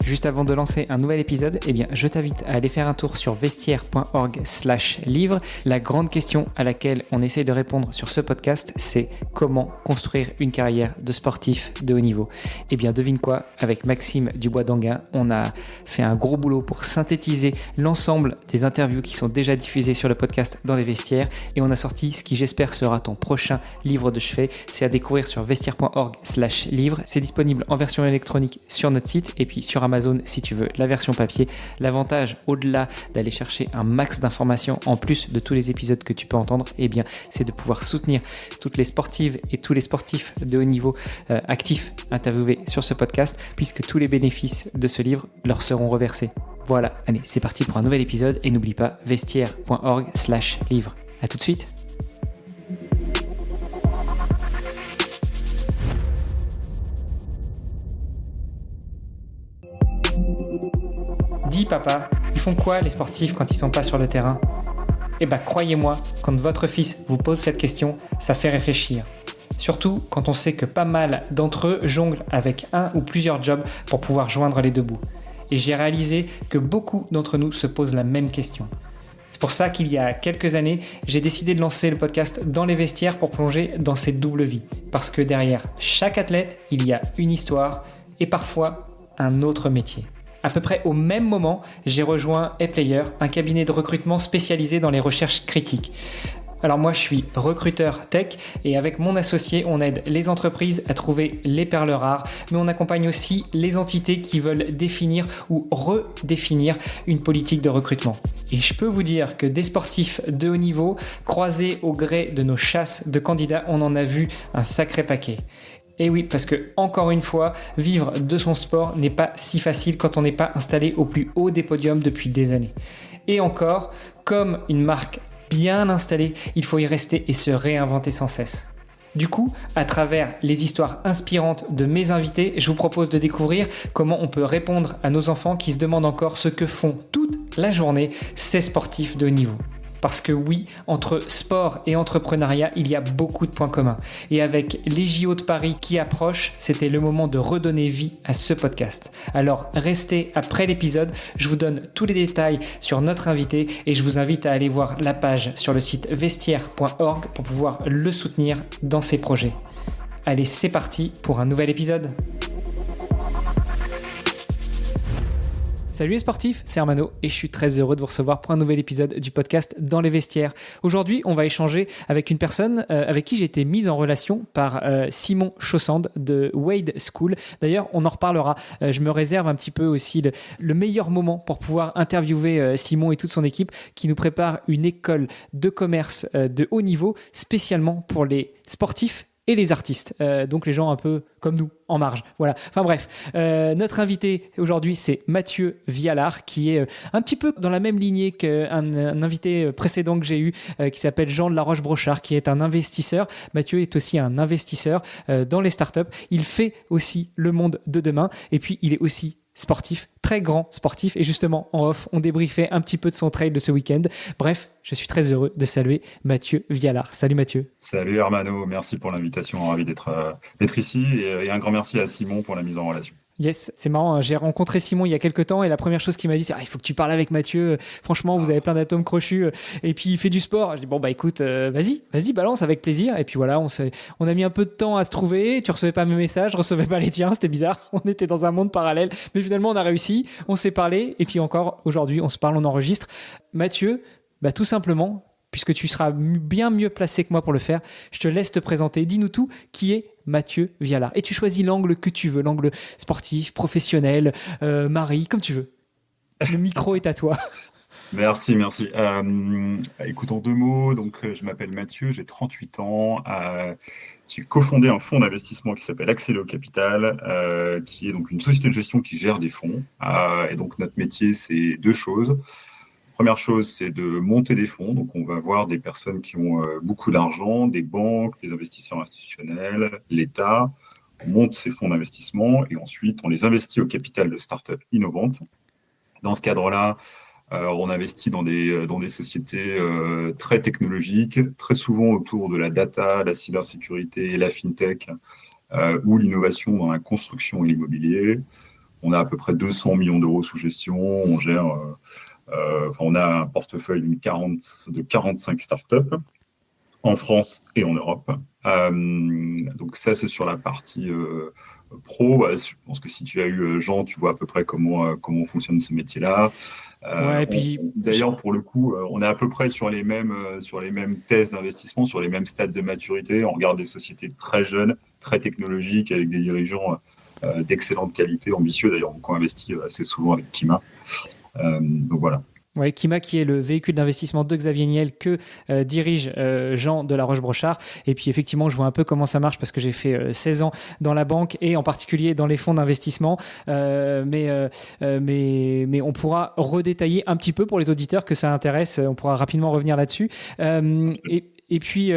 Juste avant de lancer un nouvel épisode, je t'invite à aller faire un tour sur vestiaire.org/livre. La grande question à laquelle on essaie de répondre sur ce podcast, c'est comment construire une carrière de sportif de haut niveau. Devine quoi, avec Maxime Dubois-Danguin, on a fait un gros boulot pour synthétiser l'ensemble des interviews qui sont déjà diffusées sur le podcast dans les vestiaires et on a sorti ce qui j'espère sera ton prochain livre de chevet. C'est à découvrir sur vestiaire.org/livre. C'est disponible en version électronique sur notre site et puis sur Amazon si tu veux la version papier. L'avantage, au-delà d'aller chercher un max d'informations en plus de tous les épisodes que tu peux entendre, c'est de pouvoir soutenir toutes les sportives et tous les sportifs de haut niveau actifs interviewés sur ce podcast, puisque tous les bénéfices de ce livre leur seront reversés. Voilà, allez, c'est parti pour un nouvel épisode et n'oublie pas vestiaire.org/livre. À tout de suite. Dis papa, ils font quoi les sportifs quand ils sont pas sur le terrain ? Croyez-moi, quand votre fils vous pose cette question, ça fait réfléchir. Surtout quand on sait que pas mal d'entre eux jonglent avec un ou plusieurs jobs pour pouvoir joindre les deux bouts. Et j'ai réalisé que beaucoup d'entre nous se posent la même question. C'est pour ça qu'il y a quelques années, j'ai décidé de lancer le podcast Dans les vestiaires pour plonger dans cette double vie. Parce que derrière chaque athlète, il y a une histoire et parfois un autre métier. À peu près au même moment, j'ai rejoint ePlayer, un cabinet de recrutement spécialisé dans les recherches critiques. Alors moi, je suis recruteur tech et avec mon associé, on aide les entreprises à trouver les perles rares, mais on accompagne aussi les entités qui veulent définir ou redéfinir une politique de recrutement. Et je peux vous dire que des sportifs de haut niveau, croisés au gré de nos chasses de candidats, on en a vu un sacré paquet. Et oui, parce que, encore une fois, vivre de son sport n'est pas si facile quand on n'est pas installé au plus haut des podiums depuis des années. Et encore, comme une marque bien installée, il faut y rester et se réinventer sans cesse. Du coup, à travers les histoires inspirantes de mes invités, je vous propose de découvrir comment on peut répondre à nos enfants qui se demandent encore ce que font toute la journée ces sportifs de haut niveau. Parce que oui, entre sport et entrepreneuriat, il y a beaucoup de points communs. Et avec les JO de Paris qui approchent, c'était le moment de redonner vie à ce podcast. Alors restez après l'épisode, je vous donne tous les détails sur notre invité et je vous invite à aller voir la page sur le site vestiaire.org pour pouvoir le soutenir dans ses projets. Allez, c'est parti pour un nouvel épisode. Salut les sportifs, c'est Armano et je suis très heureux de vous recevoir pour un nouvel épisode du podcast Dans les vestiaires. Aujourd'hui, on va échanger avec une personne avec qui j'ai été mise en relation par Simon Chaussande de Wade School. D'ailleurs, on en reparlera. Je me réserve un petit peu aussi le meilleur moment pour pouvoir interviewer Simon et toute son équipe qui nous prépare une école de commerce de haut niveau spécialement pour les sportifs et les artistes, donc les gens un peu comme nous, en marge. Voilà. Enfin bref, notre invité aujourd'hui, c'est Mathieu Vialard, qui est un petit peu dans la même lignée qu'un invité précédent que j'ai eu, qui s'appelle Jean de la Roche-Brochard, qui est un investisseur. Mathieu est aussi un investisseur dans les startups. Il fait aussi le monde de demain, et puis il est aussi sportif, très grand sportif, et justement en off, on débriefait un petit peu de son trail de ce week-end. Bref, je suis très heureux de saluer Mathieu Vialard. Salut Mathieu. Salut Armano, merci pour l'invitation, ravi d'être ici, et un grand merci à Simon pour la mise en relation. Yes, c'est marrant, j'ai rencontré Simon il y a quelques temps et la première chose qu'il m'a dit c'est il faut que tu parles avec Mathieu, franchement vous avez plein d'atomes crochus et puis il fait du sport. Je dis écoute, vas-y balance avec plaisir. Et puis voilà, on a mis un peu de temps à se trouver, tu recevais pas mes messages, je recevais pas les tiens, c'était bizarre, on était dans un monde parallèle, mais finalement on a réussi, on s'est parlé et puis encore aujourd'hui on se parle, on enregistre. Mathieu, tout simplement, puisque tu seras bien mieux placé que moi pour le faire, je te laisse te présenter. Dis-nous tout, qui est Mathieu Vialard. Et tu choisis l'angle que tu veux, l'angle sportif, professionnel, mari, comme tu veux. Le micro est à toi. Merci. Écoute, en 2 mots, donc, je m'appelle Mathieu, j'ai 38 ans. J'ai cofondé un fonds d'investissement qui s'appelle Accéléo Capital, qui est donc une société de gestion qui gère des fonds. Et donc, notre métier, c'est 2 choses. Première chose, c'est de monter des fonds. Donc, on va voir des personnes qui ont beaucoup d'argent, des banques, des investisseurs institutionnels, l'État. On monte ces fonds d'investissement et ensuite, on les investit au capital de startups innovantes. Dans ce cadre-là, On investit dans des sociétés très technologiques, très souvent autour de la data, la cybersécurité, la fintech ou l'innovation dans la construction et l'immobilier. On a à peu près 200 millions d'euros sous gestion. On gère, on a un portefeuille de 45 startups en France et en Europe. Donc ça, c'est sur la partie pro. Je pense que si tu as eu Jean, tu vois à peu près comment fonctionne ce métier-là. Ouais, et puis D'ailleurs, pour le coup, on est à peu près sur les mêmes thèses d'investissement, sur les mêmes stades de maturité. On regarde des sociétés très jeunes, très technologiques, avec des dirigeants d'excellente qualité, ambitieux. D'ailleurs, on investit assez souvent avec Kima. Donc voilà. Ouais, Kima, qui est le véhicule d'investissement de Xavier Niel que dirige Jean de la Roche-Brochard. Et puis effectivement, je vois un peu comment ça marche parce que j'ai fait 16 ans dans la banque et en particulier dans les fonds d'investissement. Mais on pourra redétailler un petit peu pour les auditeurs que ça intéresse. On pourra rapidement revenir là-dessus. Et puis...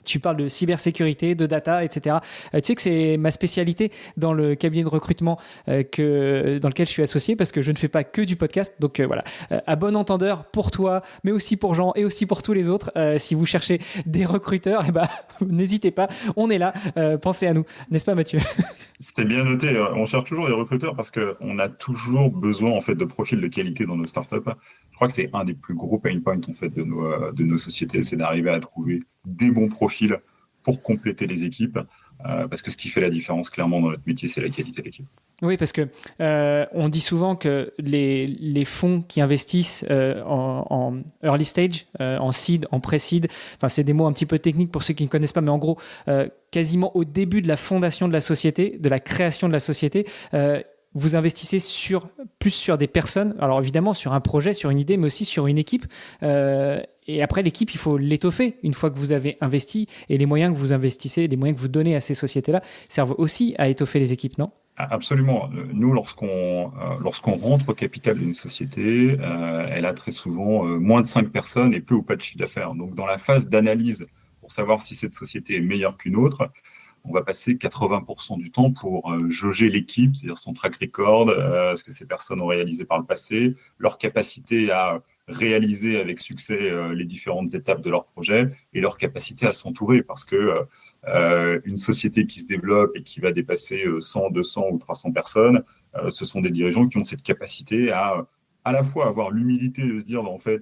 tu parles de cybersécurité, de data, etc. Tu sais que c'est ma spécialité dans le cabinet de recrutement dans lequel je suis associé parce que je ne fais pas que du podcast. Donc voilà, à bon entendeur pour toi, mais aussi pour Jean et aussi pour tous les autres. Si vous cherchez des recruteurs, n'hésitez pas, on est là. Pensez à nous, n'est-ce pas Mathieu? C'est bien noté. On cherche toujours des recruteurs parce qu'on a toujours besoin en fait de profils de qualité dans nos startups. Je crois que c'est un des plus gros pain points en fait de nos sociétés, c'est d'arriver à trouver des bons profils pour compléter les équipes. Parce que ce qui fait la différence clairement dans notre métier, c'est la qualité de l'équipe. Oui, parce que on dit souvent que les fonds qui investissent en early stage, en seed, en pré-seed, c'est des mots un petit peu techniques pour ceux qui ne connaissent pas, mais en gros, quasiment au début de la fondation de la société, de la création de la société, vous investissez plus sur des personnes, alors évidemment sur un projet, sur une idée, mais aussi sur une équipe. Et après, l'équipe, il faut l'étoffer une fois que vous avez investi. Et les moyens que vous investissez, les moyens que vous donnez à ces sociétés-là servent aussi à étoffer les équipes, non ? Absolument. Nous, lorsqu'on rentre au capital d'une société, elle a très souvent moins de 5 personnes et peu ou pas de chiffre d'affaires. Donc, dans la phase d'analyse, pour savoir si cette société est meilleure qu'une autre, on va passer 80% du temps pour jauger l'équipe, c'est-à-dire son track record, ce que ces personnes ont réalisé par le passé, leur capacité à réaliser avec succès les différentes étapes de leur projet et leur capacité à s'entourer, parce que une société qui se développe et qui va dépasser 100, 200 ou 300 personnes, ce sont des dirigeants qui ont cette capacité à la fois avoir l'humilité de se dire, en fait,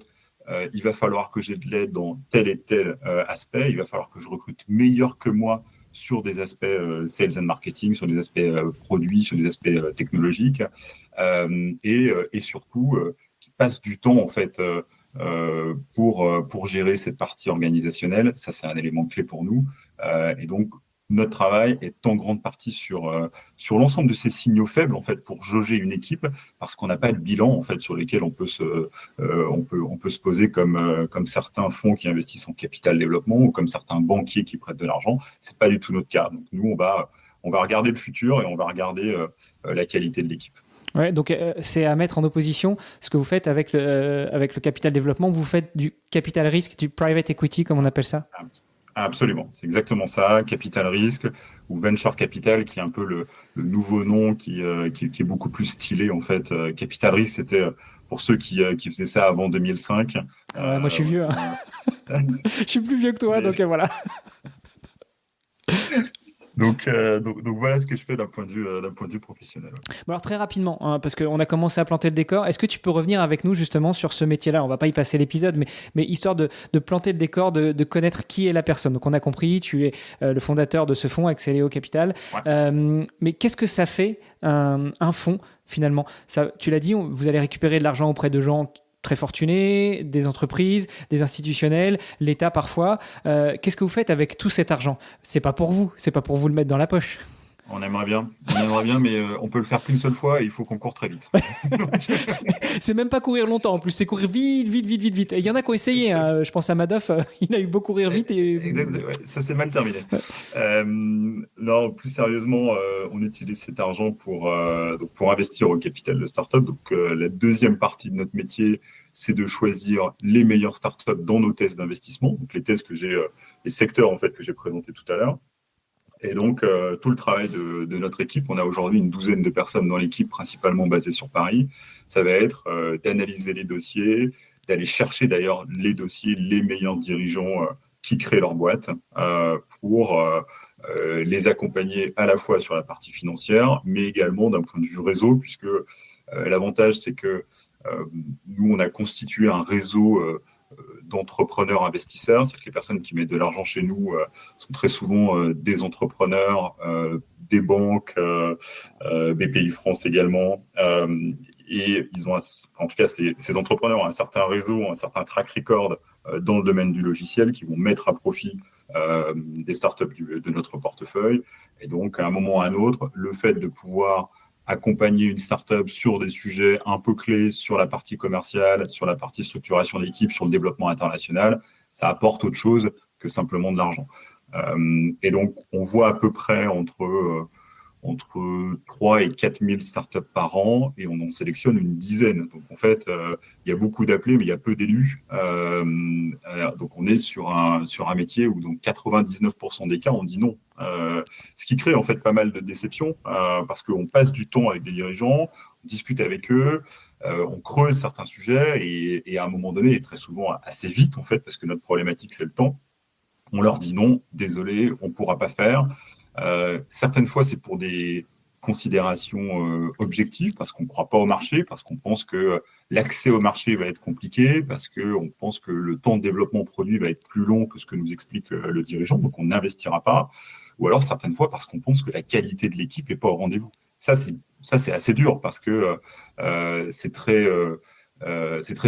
il va falloir que j'ai de l'aide dans tel et tel aspect, il va falloir que je recrute meilleur que moi sur des aspects sales and marketing, sur des aspects produits, sur des aspects technologiques, et surtout qui passe du temps en fait pour gérer cette partie organisationnelle. Ça, c'est un élément clé pour nous. Et donc, notre travail est en grande partie sur l'ensemble de ces signaux faibles en fait pour jauger une équipe, parce qu'on n'a pas de bilan en fait sur lesquels on peut se poser comme certains fonds qui investissent en capital développement ou comme certains banquiers qui prêtent de l'argent. C'est pas du tout notre cas. Donc nous, on va regarder le futur et on va regarder la qualité de l'équipe. Ouais, donc c'est à mettre en opposition ce que vous faites avec le capital développement. Vous faites du capital risque, du private equity, comme on appelle ça. Absolument, c'est exactement ça, capital risque ou venture capital, qui est un peu le nouveau nom qui est beaucoup plus stylé en fait. Capital risque, c'était pour ceux qui faisaient ça avant 2005. Moi, je suis vieux. Hein. Je suis plus vieux que toi, donc voilà. Donc voilà ce que je fais d'un point de vue professionnel. Bon, alors très rapidement, hein, parce qu'on a commencé à planter le décor, est-ce que tu peux revenir avec nous justement sur ce métier-là ? On va pas y passer l'épisode, mais histoire de planter le décor, de connaître qui est la personne. Donc on a compris, tu es le fondateur de ce fonds, Axeléo Capital. Ouais. Mais qu'est-ce que ça fait un fonds finalement ? Ça, tu l'as dit, vous allez récupérer de l'argent auprès de gens très fortunés, des entreprises, des institutionnels, l'État parfois. Qu'est-ce que vous faites avec tout cet argent ? C'est pas pour vous le mettre dans la poche. On aimerait bien, mais on peut le faire qu'une seule fois et il faut qu'on court très vite. C'est même pas courir longtemps en plus, c'est courir vite. Et il y en a qui ont essayé, hein. Je pense à Madoff, il a eu beau courir vite. Exactement, ouais, ça c'est mal terminé. Non, plus sérieusement, on utilise cet argent pour investir au capital de start-up. Donc la deuxième partie de notre métier, c'est de choisir les meilleures startups dans nos thèses d'investissement, donc les thèses les secteurs en fait que j'ai présentés tout à l'heure. Et donc, tout le travail de notre équipe, on a aujourd'hui une douzaine de personnes dans l'équipe, principalement basées sur Paris, ça va être d'analyser les dossiers, d'aller chercher d'ailleurs les dossiers, les meilleurs dirigeants qui créent leur boîte pour les accompagner à la fois sur la partie financière, mais également d'un point de vue réseau, puisque l'avantage, c'est que nous, on a constitué un réseau d'entrepreneurs investisseurs, c'est-à-dire que les personnes qui mettent de l'argent chez nous sont très souvent des entrepreneurs, des banques, BPI France également, et ils ont, en tout cas, ces entrepreneurs ont un certain réseau, un certain track record dans le domaine du logiciel qui vont mettre à profit des startups de notre portefeuille. Et donc, à un moment ou à un autre, le fait de pouvoir accompagner une startup sur des sujets un peu clés, sur la partie commerciale, sur la partie structuration d'équipe, sur le développement international, ça apporte autre chose que simplement de l'argent. Et donc, on voit à peu près entre 3 et 4 000 startups par an et on en sélectionne une dizaine. Donc, en fait, il y a beaucoup d'appelés, mais il y a peu d'élus. Donc, on est sur un métier où, dans 99% des cas, on dit non. Ce qui crée en fait pas mal de déceptions parce qu'on passe du temps avec des dirigeants, on discute avec eux, on creuse certains sujets et à un moment donné, et très souvent assez vite en fait, parce que notre problématique, c'est le temps, on leur dit non, désolé, on ne pourra pas faire. Certaines fois, c'est pour des considérations objectives, parce qu'on ne croit pas au marché, parce qu'on pense que l'accès au marché va être compliqué, parce qu'on pense que le temps de développement produit va être plus long que ce que nous explique le dirigeant, donc on n'investira pas, ou alors certaines fois parce qu'on pense que la qualité de l'équipe n'est pas au rendez-vous. Ça, c'est assez dur, parce que c'est très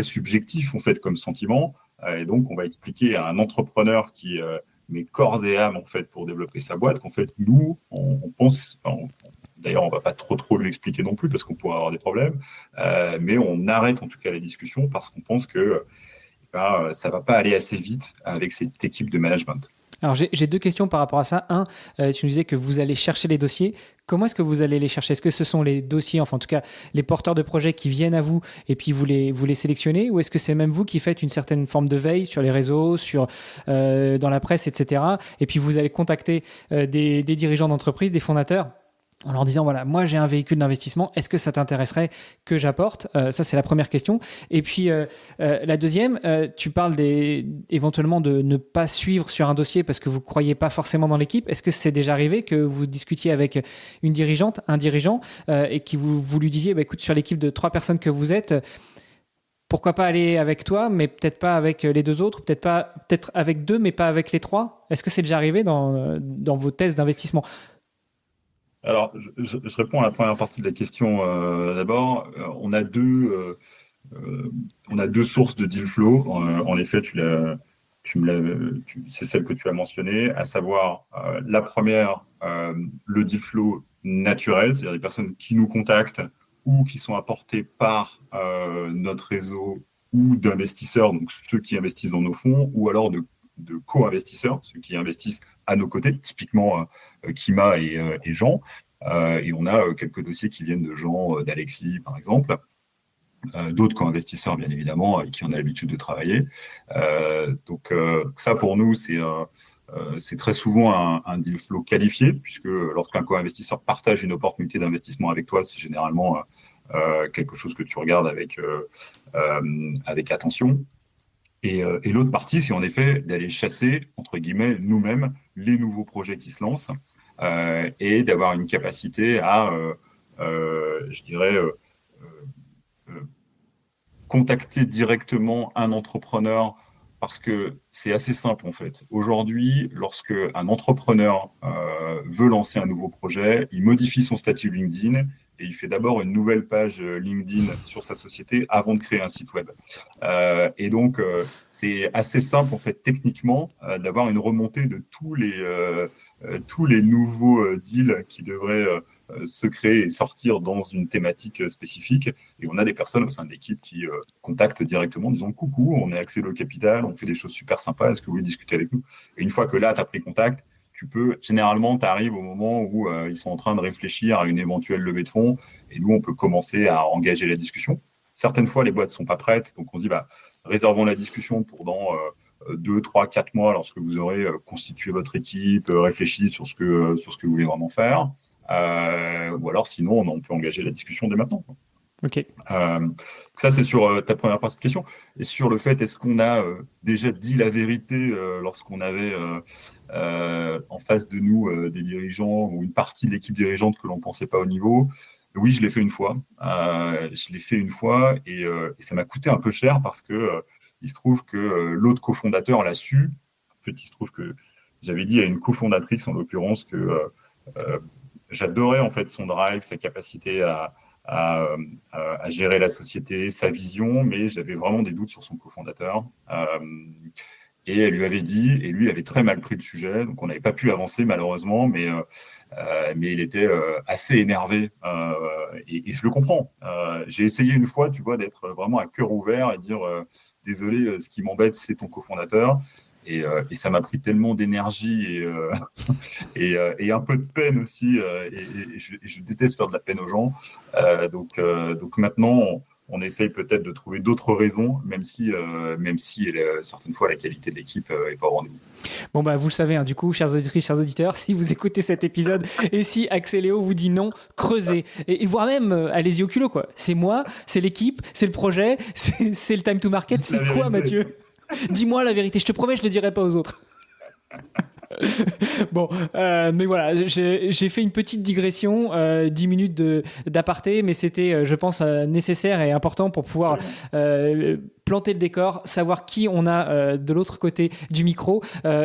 subjectif, en fait, comme sentiment, et donc on va expliquer à un entrepreneur qui met corps et âme en fait pour développer sa boîte qu'en fait nous on pense, d'ailleurs on va pas trop lui expliquer non plus parce qu'on pourrait avoir des problèmes, mais on arrête en tout cas la discussion parce qu'on pense que ça va pas aller assez vite avec cette équipe de management. Alors j'ai deux questions par rapport à ça. Un, tu nous disais que vous allez chercher les dossiers. Comment est-ce que vous allez les chercher? Est-ce que ce sont les dossiers, enfin en tout cas les porteurs de projets qui viennent à vous et puis vous les sélectionnez, ou est-ce que c'est même vous qui faites une certaine forme de veille sur les réseaux, dans la presse, etc. Et puis vous allez contacter des dirigeants d'entreprise, des fondateurs, en leur disant, voilà, moi j'ai un véhicule d'investissement, est-ce que ça t'intéresserait que j'apporte? Ça, c'est la première question. Et puis la deuxième, tu parles éventuellement de ne pas suivre sur un dossier parce que vous ne croyez pas forcément dans l'équipe. Est-ce que c'est déjà arrivé que vous discutiez avec une dirigeante, un dirigeant, et que vous lui disiez, écoute, sur l'équipe de 3 personnes que vous êtes, pourquoi pas aller avec toi, mais peut-être pas avec les 2 autres, peut-être avec 2, mais pas avec les 3? Est-ce que c'est déjà arrivé dans vos thèses d'investissement? Alors, je réponds à la première partie de la question d'abord. On a deux sources de deal flow. En effet, c'est celle que tu as mentionnée, à savoir la première, le deal flow naturel, c'est-à-dire des personnes qui nous contactent ou qui sont apportées par notre réseau ou d'investisseurs, donc ceux qui investissent dans nos fonds, ou alors de co-investisseurs, ceux qui investissent à nos côtés, typiquement Kima et Jean. Et on a quelques dossiers qui viennent de Jean, d'Alexis, par exemple. D'autres co-investisseurs, bien évidemment, avec qui on a l'habitude de travailler. Donc ça, pour nous, c'est très souvent un deal flow qualifié, puisque lorsqu'un co-investisseur partage une opportunité d'investissement avec toi, c'est généralement quelque chose que tu regardes avec attention. Et l'autre partie, c'est en effet d'aller chasser, entre guillemets, nous-mêmes, les nouveaux projets qui se lancent et d'avoir une capacité à, je dirais, contacter directement un entrepreneur, parce que c'est assez simple en fait. Aujourd'hui, lorsque un entrepreneur veut lancer un nouveau projet, il modifie son statut LinkedIn et il fait d'abord une nouvelle page LinkedIn sur sa société avant de créer un site web. Et donc, c'est assez simple en fait techniquement d'avoir une remontée de tous les nouveaux deals qui devraient se créer et sortir dans une thématique spécifique. Et on a des personnes au sein de l'équipe qui contactent directement en disant « Coucou, on est Accelo Capital, on fait des choses super sympas, est-ce que vous voulez discuter avec nous ?» Et une fois que là, tu as pris contact, généralement, tu arrives au moment où ils sont en train de réfléchir à une éventuelle levée de fonds et nous, on peut commencer à engager la discussion. Certaines fois, les boîtes ne sont pas prêtes, donc on se dit réservons la discussion pour dans 2, 3, 4 mois lorsque vous aurez constitué votre équipe, réfléchi sur ce que vous voulez vraiment faire. Ou alors, sinon, on peut engager la discussion dès maintenant. Ok. Ça, c'est sur ta première partie de question. Et sur le fait, est-ce qu'on a déjà dit la vérité lorsqu'on avait en face de nous des dirigeants ou une partie de l'équipe dirigeante que l'on ne pensait pas au niveau? Oui, je l'ai fait une fois. Et ça m'a coûté un peu cher parce que il se trouve que l'autre cofondateur l'a su. En fait, il se trouve que j'avais dit à une cofondatrice, en l'occurrence, que j'adorais en fait son drive, sa capacité à gérer la société, sa vision, mais j'avais vraiment des doutes sur son cofondateur. Et elle lui avait dit, et lui avait très mal pris le sujet, donc on n'avait pas pu avancer malheureusement, mais il était assez énervé, et je le comprends. J'ai essayé une fois, tu vois, d'être vraiment à cœur ouvert et dire désolé, ce qui m'embête, c'est ton cofondateur. Et ça m'a pris tellement d'énergie et un peu de peine aussi. Et je déteste faire de la peine aux gens. Donc maintenant, on essaye peut-être de trouver d'autres raisons, même si certaines fois la qualité de l'équipe n'est pas au rendez-vous. Bon, bah, vous le savez, du coup, chères auditrices, chers auditeurs, si vous écoutez cet épisode et si Axeléo vous dit non, creusez. Et voire même, allez-y au culot, quoi. C'est moi, c'est l'équipe, c'est le projet, c'est le time to market. C'est quoi, Mathieu ? Dis-moi la vérité, je te promets, je ne le dirai pas aux autres. Bon, mais voilà, j'ai fait une petite digression, 10 minutes d'aparté, mais c'était, je pense, nécessaire et important pour pouvoir planter le décor, savoir qui on a de l'autre côté du micro.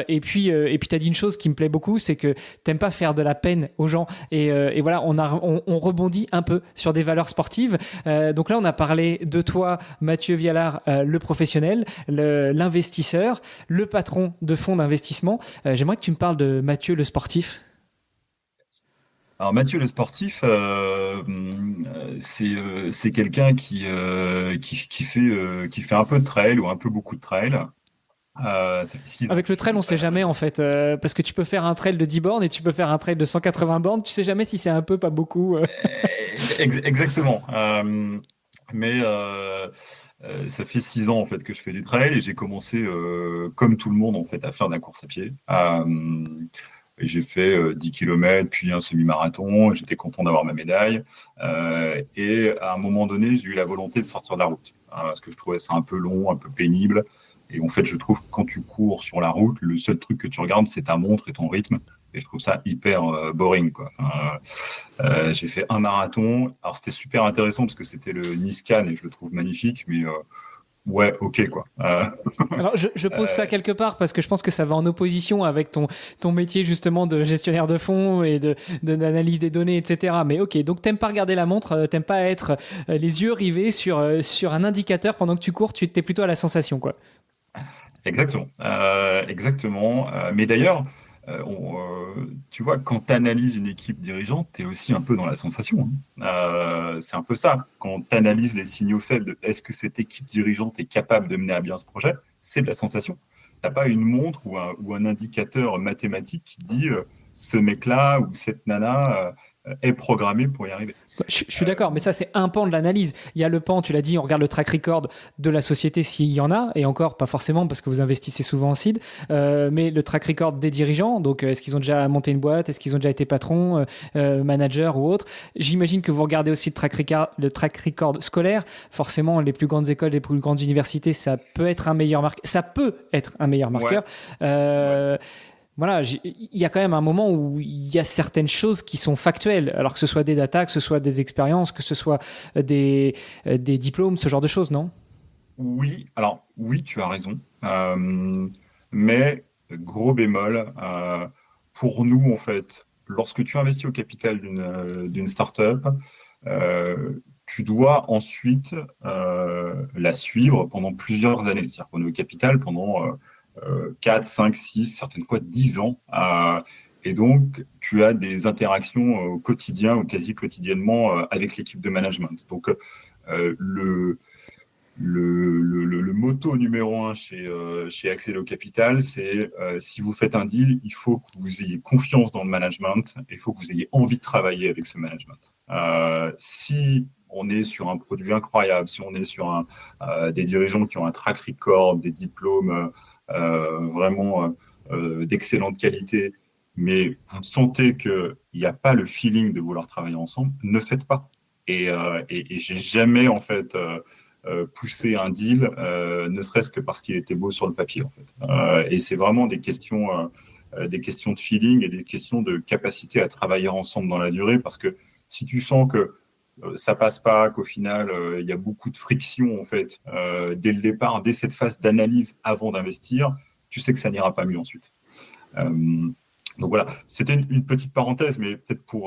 Et puis tu as dit une chose qui me plaît beaucoup, c'est que tu n'aimes pas faire de la peine aux gens. Et voilà, on rebondit un peu sur des valeurs sportives. Donc là, on a parlé de toi, Mathieu Vialard, le professionnel, l'investisseur, le patron de fonds d'investissement. J'aimerais que tu me parles de Mathieu, le sportif. Alors Mathieu le sportif, c'est quelqu'un qui fait un peu de trail ou un peu beaucoup de trail. Ça fait 6 ans. Avec le trail, on ne sait jamais en fait, parce que tu peux faire un trail de 10 bornes et tu peux faire un trail de 180 bornes. Tu sais jamais si c'est un peu, pas beaucoup. Exactement. Mais ça fait 6 ans en fait que je fais du trail et j'ai commencé comme tout le monde en fait à faire de la course à pied. Et j'ai fait 10 km, puis un semi-marathon. J'étais content d'avoir ma médaille. Et à un moment donné, j'ai eu la volonté de sortir de la route. Parce que je trouvais ça un peu long, un peu pénible. Et en fait, je trouve que quand tu cours sur la route, le seul truc que tu regardes, c'est ta montre et ton rythme. Et je trouve ça hyper boring, quoi. J'ai fait un marathon. Alors, c'était super intéressant parce que c'était le Nice-Cannes et je le trouve magnifique. Mais ouais, ok, quoi. Alors, je pose ça quelque part parce que je pense que ça va en opposition avec ton métier justement de gestionnaire de fonds et d'analyse des données, etc. Mais ok, donc t'aimes pas regarder la montre, t'aimes pas être les yeux rivés sur un indicateur pendant que tu cours, tu es plutôt à la sensation, quoi. Exactement. Mais d'ailleurs, tu vois, quand tu analyses une équipe dirigeante, tu es aussi un peu dans la sensation. C'est un peu ça. Quand tu analyses les signaux faibles de est-ce que cette équipe dirigeante est capable de mener à bien ce projet, c'est de la sensation. Tu n'as pas une montre ou un indicateur mathématique qui dit ce mec-là ou cette nana est programmé pour y arriver. Je suis d'accord, mais ça, c'est un pan de l'analyse. Il y a le pan, tu l'as dit, on regarde le track record de la société s'il y en a, et encore, pas forcément, parce que vous investissez souvent en seed, mais le track record des dirigeants, donc est-ce qu'ils ont déjà monté une boîte, est-ce qu'ils ont déjà été patrons, managers ou autres. J'imagine que vous regardez aussi le track record scolaire. Forcément, les plus grandes écoles, les plus grandes universités, ça peut être un meilleur marqueur. Ça peut être un meilleur marqueur. Ouais. Voilà, il y a quand même un moment où il y a certaines choses qui sont factuelles, alors que ce soit des datas, que ce soit des expériences, que ce soit des diplômes, ce genre de choses, non ? Oui, alors oui, tu as raison. Mais gros bémol, pour nous, en fait, lorsque tu investis au capital d'une start-up, tu dois ensuite la suivre pendant plusieurs années. C'est-à-dire qu'on est au capital pendant 4, 5, 6, certaines fois 10 ans. Et donc, tu as des interactions au quotidien ou quasi quotidiennement avec l'équipe de management. Donc, le motto numéro 1 chez Axeléo Capital, c'est si vous faites un deal, il faut que vous ayez confiance dans le management et il faut que vous ayez envie de travailler avec ce management. Si on est sur un produit incroyable, si on est sur des dirigeants qui ont un track record, des diplômes vraiment d'excellente qualité, mais vous sentez qu'il n'y a pas le feeling de vouloir travailler ensemble, ne faites pas. Et j'ai jamais en fait poussé un deal, ne serait-ce que parce qu'il était beau sur le papier en fait. Et c'est vraiment des questions de feeling et des questions de capacité à travailler ensemble dans la durée, parce que si tu sens que ça passe pas, qu'au final il y a beaucoup de friction en fait dès le départ, dès cette phase d'analyse avant d'investir, tu sais que ça n'ira pas mieux ensuite. Donc voilà, c'était une petite parenthèse, mais peut-être pour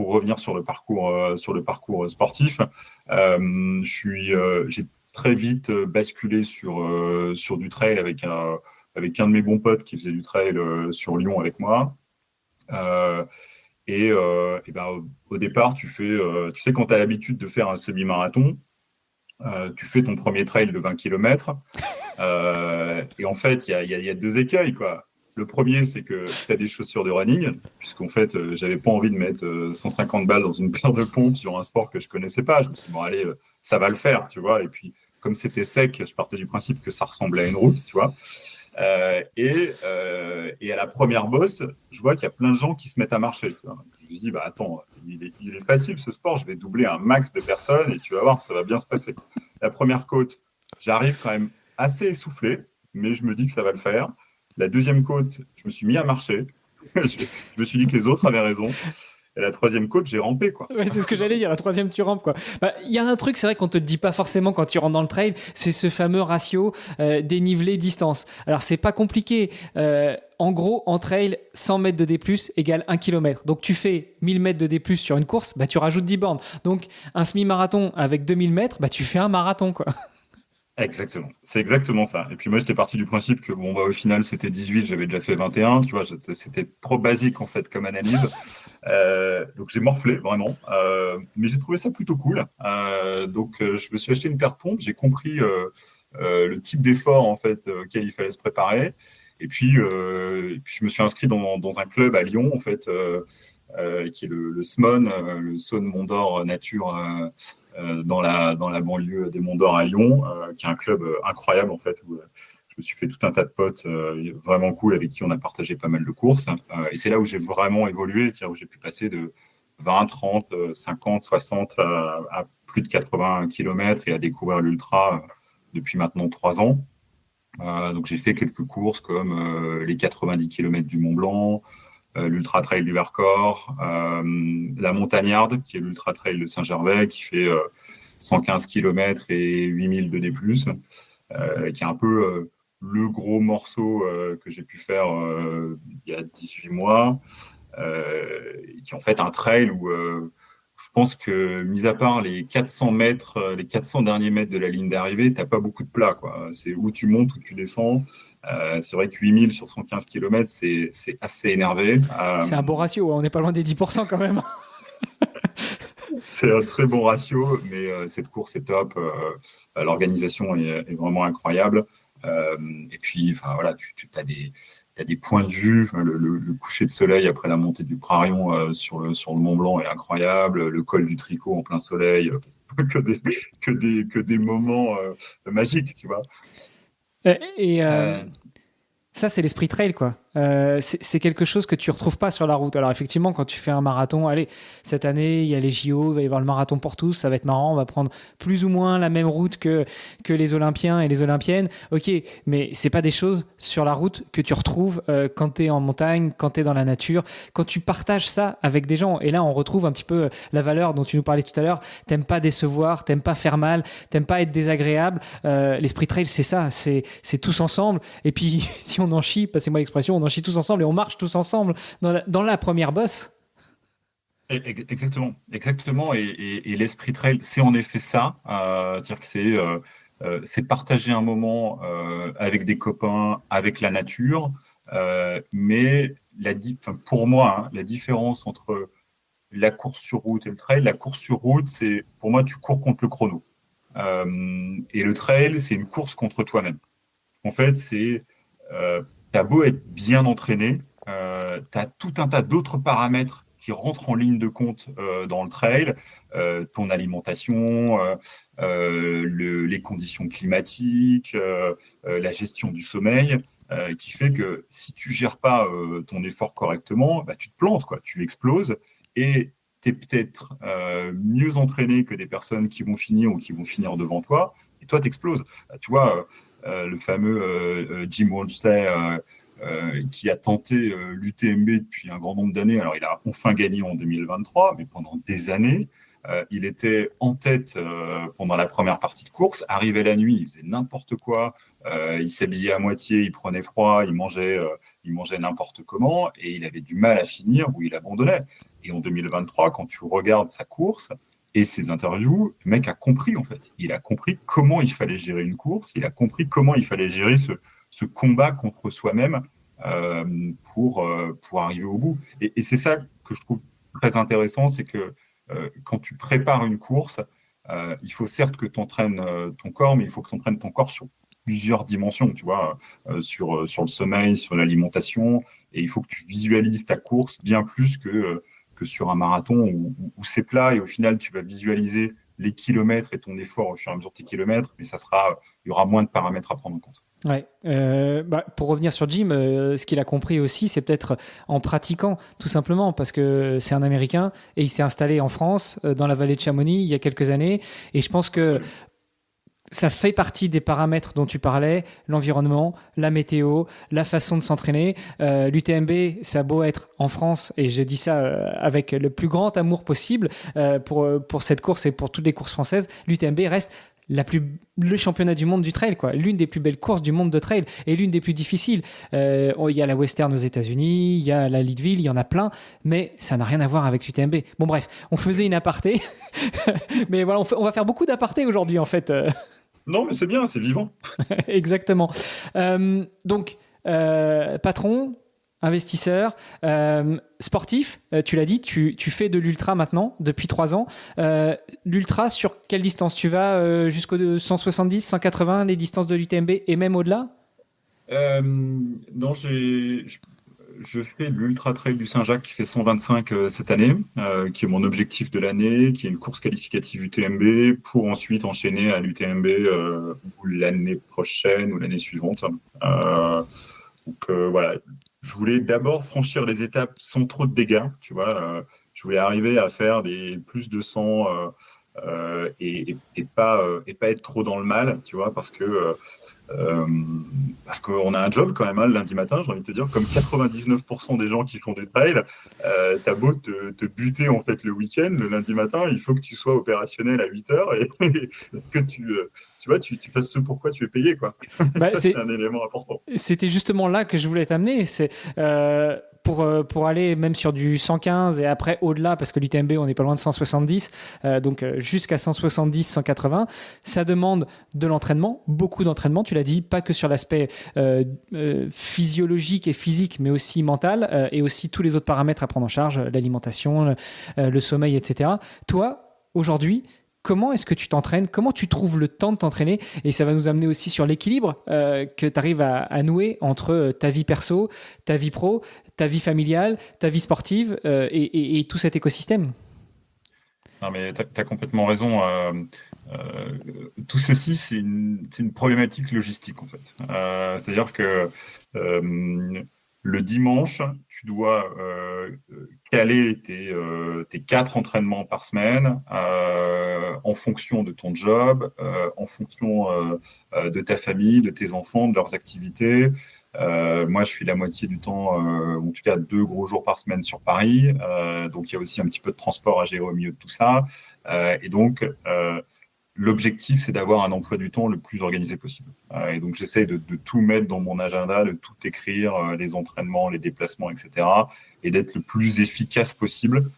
revenir sur le parcours sportif, j'ai très vite basculé sur du trail avec un de mes bons potes qui faisait du trail sur Lyon avec moi. Et ben, au départ, tu sais, quand tu as l'habitude de faire un semi-marathon, tu fais ton premier trail de 20 km. Et en fait, il y a deux écueils, quoi. Le premier, c'est que tu as des chaussures de running, puisqu'en fait, j'avais pas envie de mettre 150 balles dans une paire de pompes sur un sport que je connaissais pas. Je me suis dit, bon, allez, ça va le faire, tu vois. Et puis, comme c'était sec, je partais du principe que ça ressemblait à une route, tu vois. Et à la première bosse, je vois qu'il y a plein de gens qui se mettent à marcher. Tu vois. Je me dis, bah attends, il est facile ce sport, je vais doubler un max de personnes et tu vas voir, ça va bien se passer. La première côte, j'arrive quand même assez essoufflé, mais je me dis que ça va le faire. La deuxième côte, je me suis mis à marcher. Je me suis dit que les autres avaient raison. Et la troisième côte, j'ai rampé, quoi. Ouais, c'est ce que j'allais dire, la troisième, tu rampes, quoi. Bah, y a un truc, c'est vrai qu'on te le dit pas forcément quand tu rentres dans le trail, c'est ce fameux ratio dénivelé-distance. Alors, c'est pas compliqué. En gros, en trail, 100 mètres de D+, égale 1 km. Donc, tu fais 1000 mètres de D+, sur une course, bah, tu rajoutes 10 bornes. Donc, un semi-marathon avec 2000 mètres, bah, tu fais un marathon, quoi. Exactement, c'est exactement ça. Et puis moi, j'étais parti du principe que bon, bah, au final, c'était 18, j'avais déjà fait 21, tu vois, c'était trop basique en fait comme analyse. Donc j'ai morflé vraiment, mais j'ai trouvé ça plutôt cool. Donc je me suis acheté une paire de pompes, j'ai compris le type d'effort en fait auquel il fallait se préparer. Et puis je me suis inscrit dans un club à Lyon en fait, qui est le SMON, le Saône Mont d'Or Nature. Dans la banlieue des Monts d'Or à Lyon, qui est un club incroyable en fait, où je me suis fait tout un tas de potes vraiment cool avec qui on a partagé pas mal de courses. Et c'est là où j'ai vraiment évolué, où j'ai pu passer de 20, 30, 50, 60 à plus de 80 km et à découvrir l'ultra depuis maintenant 3 ans. Donc j'ai fait quelques courses comme les 90 km du Mont Blanc, l'Ultra Trail du Vercors, la Montagnarde, qui est l'Ultra Trail de Saint-Gervais, qui fait 115 km et 8000 de D+, qui est un peu le gros morceau que j'ai pu faire il y a 18 mois, qui est en fait un trail où je pense que, mis à part les 400 mètres, les 400 derniers mètres de la ligne d'arrivée, tu n'as pas beaucoup de plat, quoi. C'est où tu montes, où tu descends. C'est vrai que 8000 sur 115 km, c'est assez énervé. C'est un bon ratio, on n'est pas loin des 10% quand même. C'est un très bon ratio, mais cette course est top. L'organisation est vraiment incroyable. Et puis, voilà, tu as des points de vue. Le coucher de soleil après la montée du Prarion sur le Mont Blanc est incroyable. Le col du Tricot en plein soleil, que des moments magiques, tu vois. Et ça, c'est l'esprit trail, quoi. C'est quelque chose que tu ne retrouves pas sur la route. Alors effectivement, quand tu fais un marathon, allez, cette année, il y a les JO, il va y avoir le marathon pour tous, ça va être marrant, on va prendre plus ou moins la même route que les Olympiens et les Olympiennes. Ok, mais c'est pas des choses sur la route que tu retrouves quand tu es en montagne, quand tu es dans la nature, quand tu partages ça avec des gens. Et là, on retrouve un petit peu la valeur dont tu nous parlais tout à l'heure. T'aimes pas décevoir, t'aimes pas faire mal, t'aimes pas être désagréable. L'esprit trail, c'est ça, c'est tous ensemble. Et puis, si on en chie, passez-moi l'expression, on en chie tous ensemble et on marche tous ensemble dans la première bosse. Exactement. Et l'esprit trail, c'est en effet ça. C'est-à-dire que c'est partager un moment avec des copains, avec la nature. Mais pour moi, hein, la différence entre la course sur route et le trail, la course sur route, c'est pour moi, tu cours contre le chrono. Et le trail, c'est une course contre toi-même. En fait, t'as beau être bien entraîné, t'as tout un tas d'autres paramètres qui rentrent en ligne de compte dans le trail, ton alimentation, les conditions climatiques, la gestion du sommeil, qui fait que si tu gères pas ton effort correctement, bah, tu te plantes, quoi, tu exploses et tu es peut-être mieux entraîné que des personnes qui vont finir ou qui vont finir devant toi, et toi, tu exploses. Tu vois, le fameux Jim Walmsley qui a tenté l'UTMB depuis un grand nombre d'années. Alors, il a enfin gagné en 2023, mais pendant des années, il était en tête pendant la première partie de course. Arrivait la nuit, il faisait n'importe quoi. Il s'habillait à moitié, il prenait froid, il mangeait n'importe comment, et il avait du mal à finir ou il abandonnait. Et en 2023, quand tu regardes sa course et ses interviews, le mec a compris, en fait. Il a compris comment il fallait gérer une course, il a compris comment il fallait gérer ce combat contre soi-même pour arriver au bout. Et c'est ça que je trouve très intéressant, c'est que quand tu prépares une course, il faut certes que tu entraînes ton corps, mais il faut que tu entraînes ton corps sur plusieurs dimensions, tu vois, sur le sommeil, sur l'alimentation, et il faut que tu visualises ta course bien plus que sur un marathon où c'est plat, et au final, tu vas visualiser les kilomètres et ton effort au fur et à mesure de tes kilomètres, mais il y aura moins de paramètres à prendre en compte. Ouais. Pour revenir sur Jim, ce qu'il a compris aussi, c'est peut-être en pratiquant, tout simplement, parce que c'est un Américain et il s'est installé en France, dans la vallée de Chamonix, il y a quelques années. Et je pense que Absolument. ça fait partie des paramètres dont tu parlais, l'environnement, la météo, la façon de s'entraîner. L'UTMB, ça a beau être en France, et je dis ça avec le plus grand amour possible pour cette course et pour toutes les courses françaises, l'UTMB reste le championnat du monde du trail, quoi. L'une des plus belles courses du monde de trail et l'une des plus difficiles. Il y a la Western aux États-Unis, il y a la Leadville, il y en a plein, mais ça n'a rien à voir avec l'UTMB. Bon, bref, on faisait une aparté, mais voilà, on va faire beaucoup d'apartés aujourd'hui, en fait. Non, mais c'est bien, c'est vivant. Exactement. Donc, patron, investisseur, sportif, tu l'as dit, tu fais de l'ultra maintenant depuis 3 ans. L'ultra, sur quelle distance tu vas jusqu'au 170, 180, les distances de l'UTMB et même au-delà? Non, je fais l'Ultra Trail du Saint-Jacques qui fait 125 cette année, qui est mon objectif de l'année, qui est une course qualificative UTMB pour ensuite enchaîner à l'UTMB l'année prochaine ou l'année suivante. Voilà, je voulais d'abord franchir les étapes sans trop de dégâts, tu vois. Je voulais arriver à faire des plus de 100 et pas être trop dans le mal, tu vois, parce qu'on a un job quand même, hein, le lundi matin, j'ai envie de te dire, comme 99% des gens qui font des trails, t'as beau te buter en fait le week-end, le lundi matin, il faut que tu sois opérationnel à 8 heures et que tu vois, tu fasses ce pourquoi tu es payé, quoi. Ça, c'est un élément important. C'était justement là que je voulais t'amener. C'est pour aller même sur du 115 et après au-delà, parce que l'UTMB, on n'est pas loin de 170, donc jusqu'à 170, 180, ça demande de l'entraînement, beaucoup d'entraînement, tu l'as dit, pas que sur l'aspect physiologique et physique, mais aussi mental, et aussi tous les autres paramètres à prendre en charge, l'alimentation, le sommeil, etc. Toi, aujourd'hui, comment est-ce que tu t'entraînes? Comment tu trouves le temps de t'entraîner? Et ça va nous amener aussi sur l'équilibre que tu arrives à nouer entre ta vie perso, ta vie pro, ta vie familiale, ta vie sportive et tout cet écosystème. Non, mais tu as complètement raison. Tout ceci, c'est une problématique logistique, en fait. C'est-à-dire que le dimanche, tu dois caler tes 4 entraînements par semaine en fonction de ton job, en fonction de ta famille, de tes enfants, de leurs activités. Moi, je suis la moitié du temps, en tout cas 2 gros jours par semaine sur Paris. Donc, il y a aussi un petit peu de transport à gérer au milieu de tout ça. Et donc, l'objectif, c'est d'avoir un emploi du temps le plus organisé possible. Et donc, j'essaie de tout mettre dans mon agenda, de tout écrire, les entraînements, les déplacements, etc. Et d'être le plus efficace possible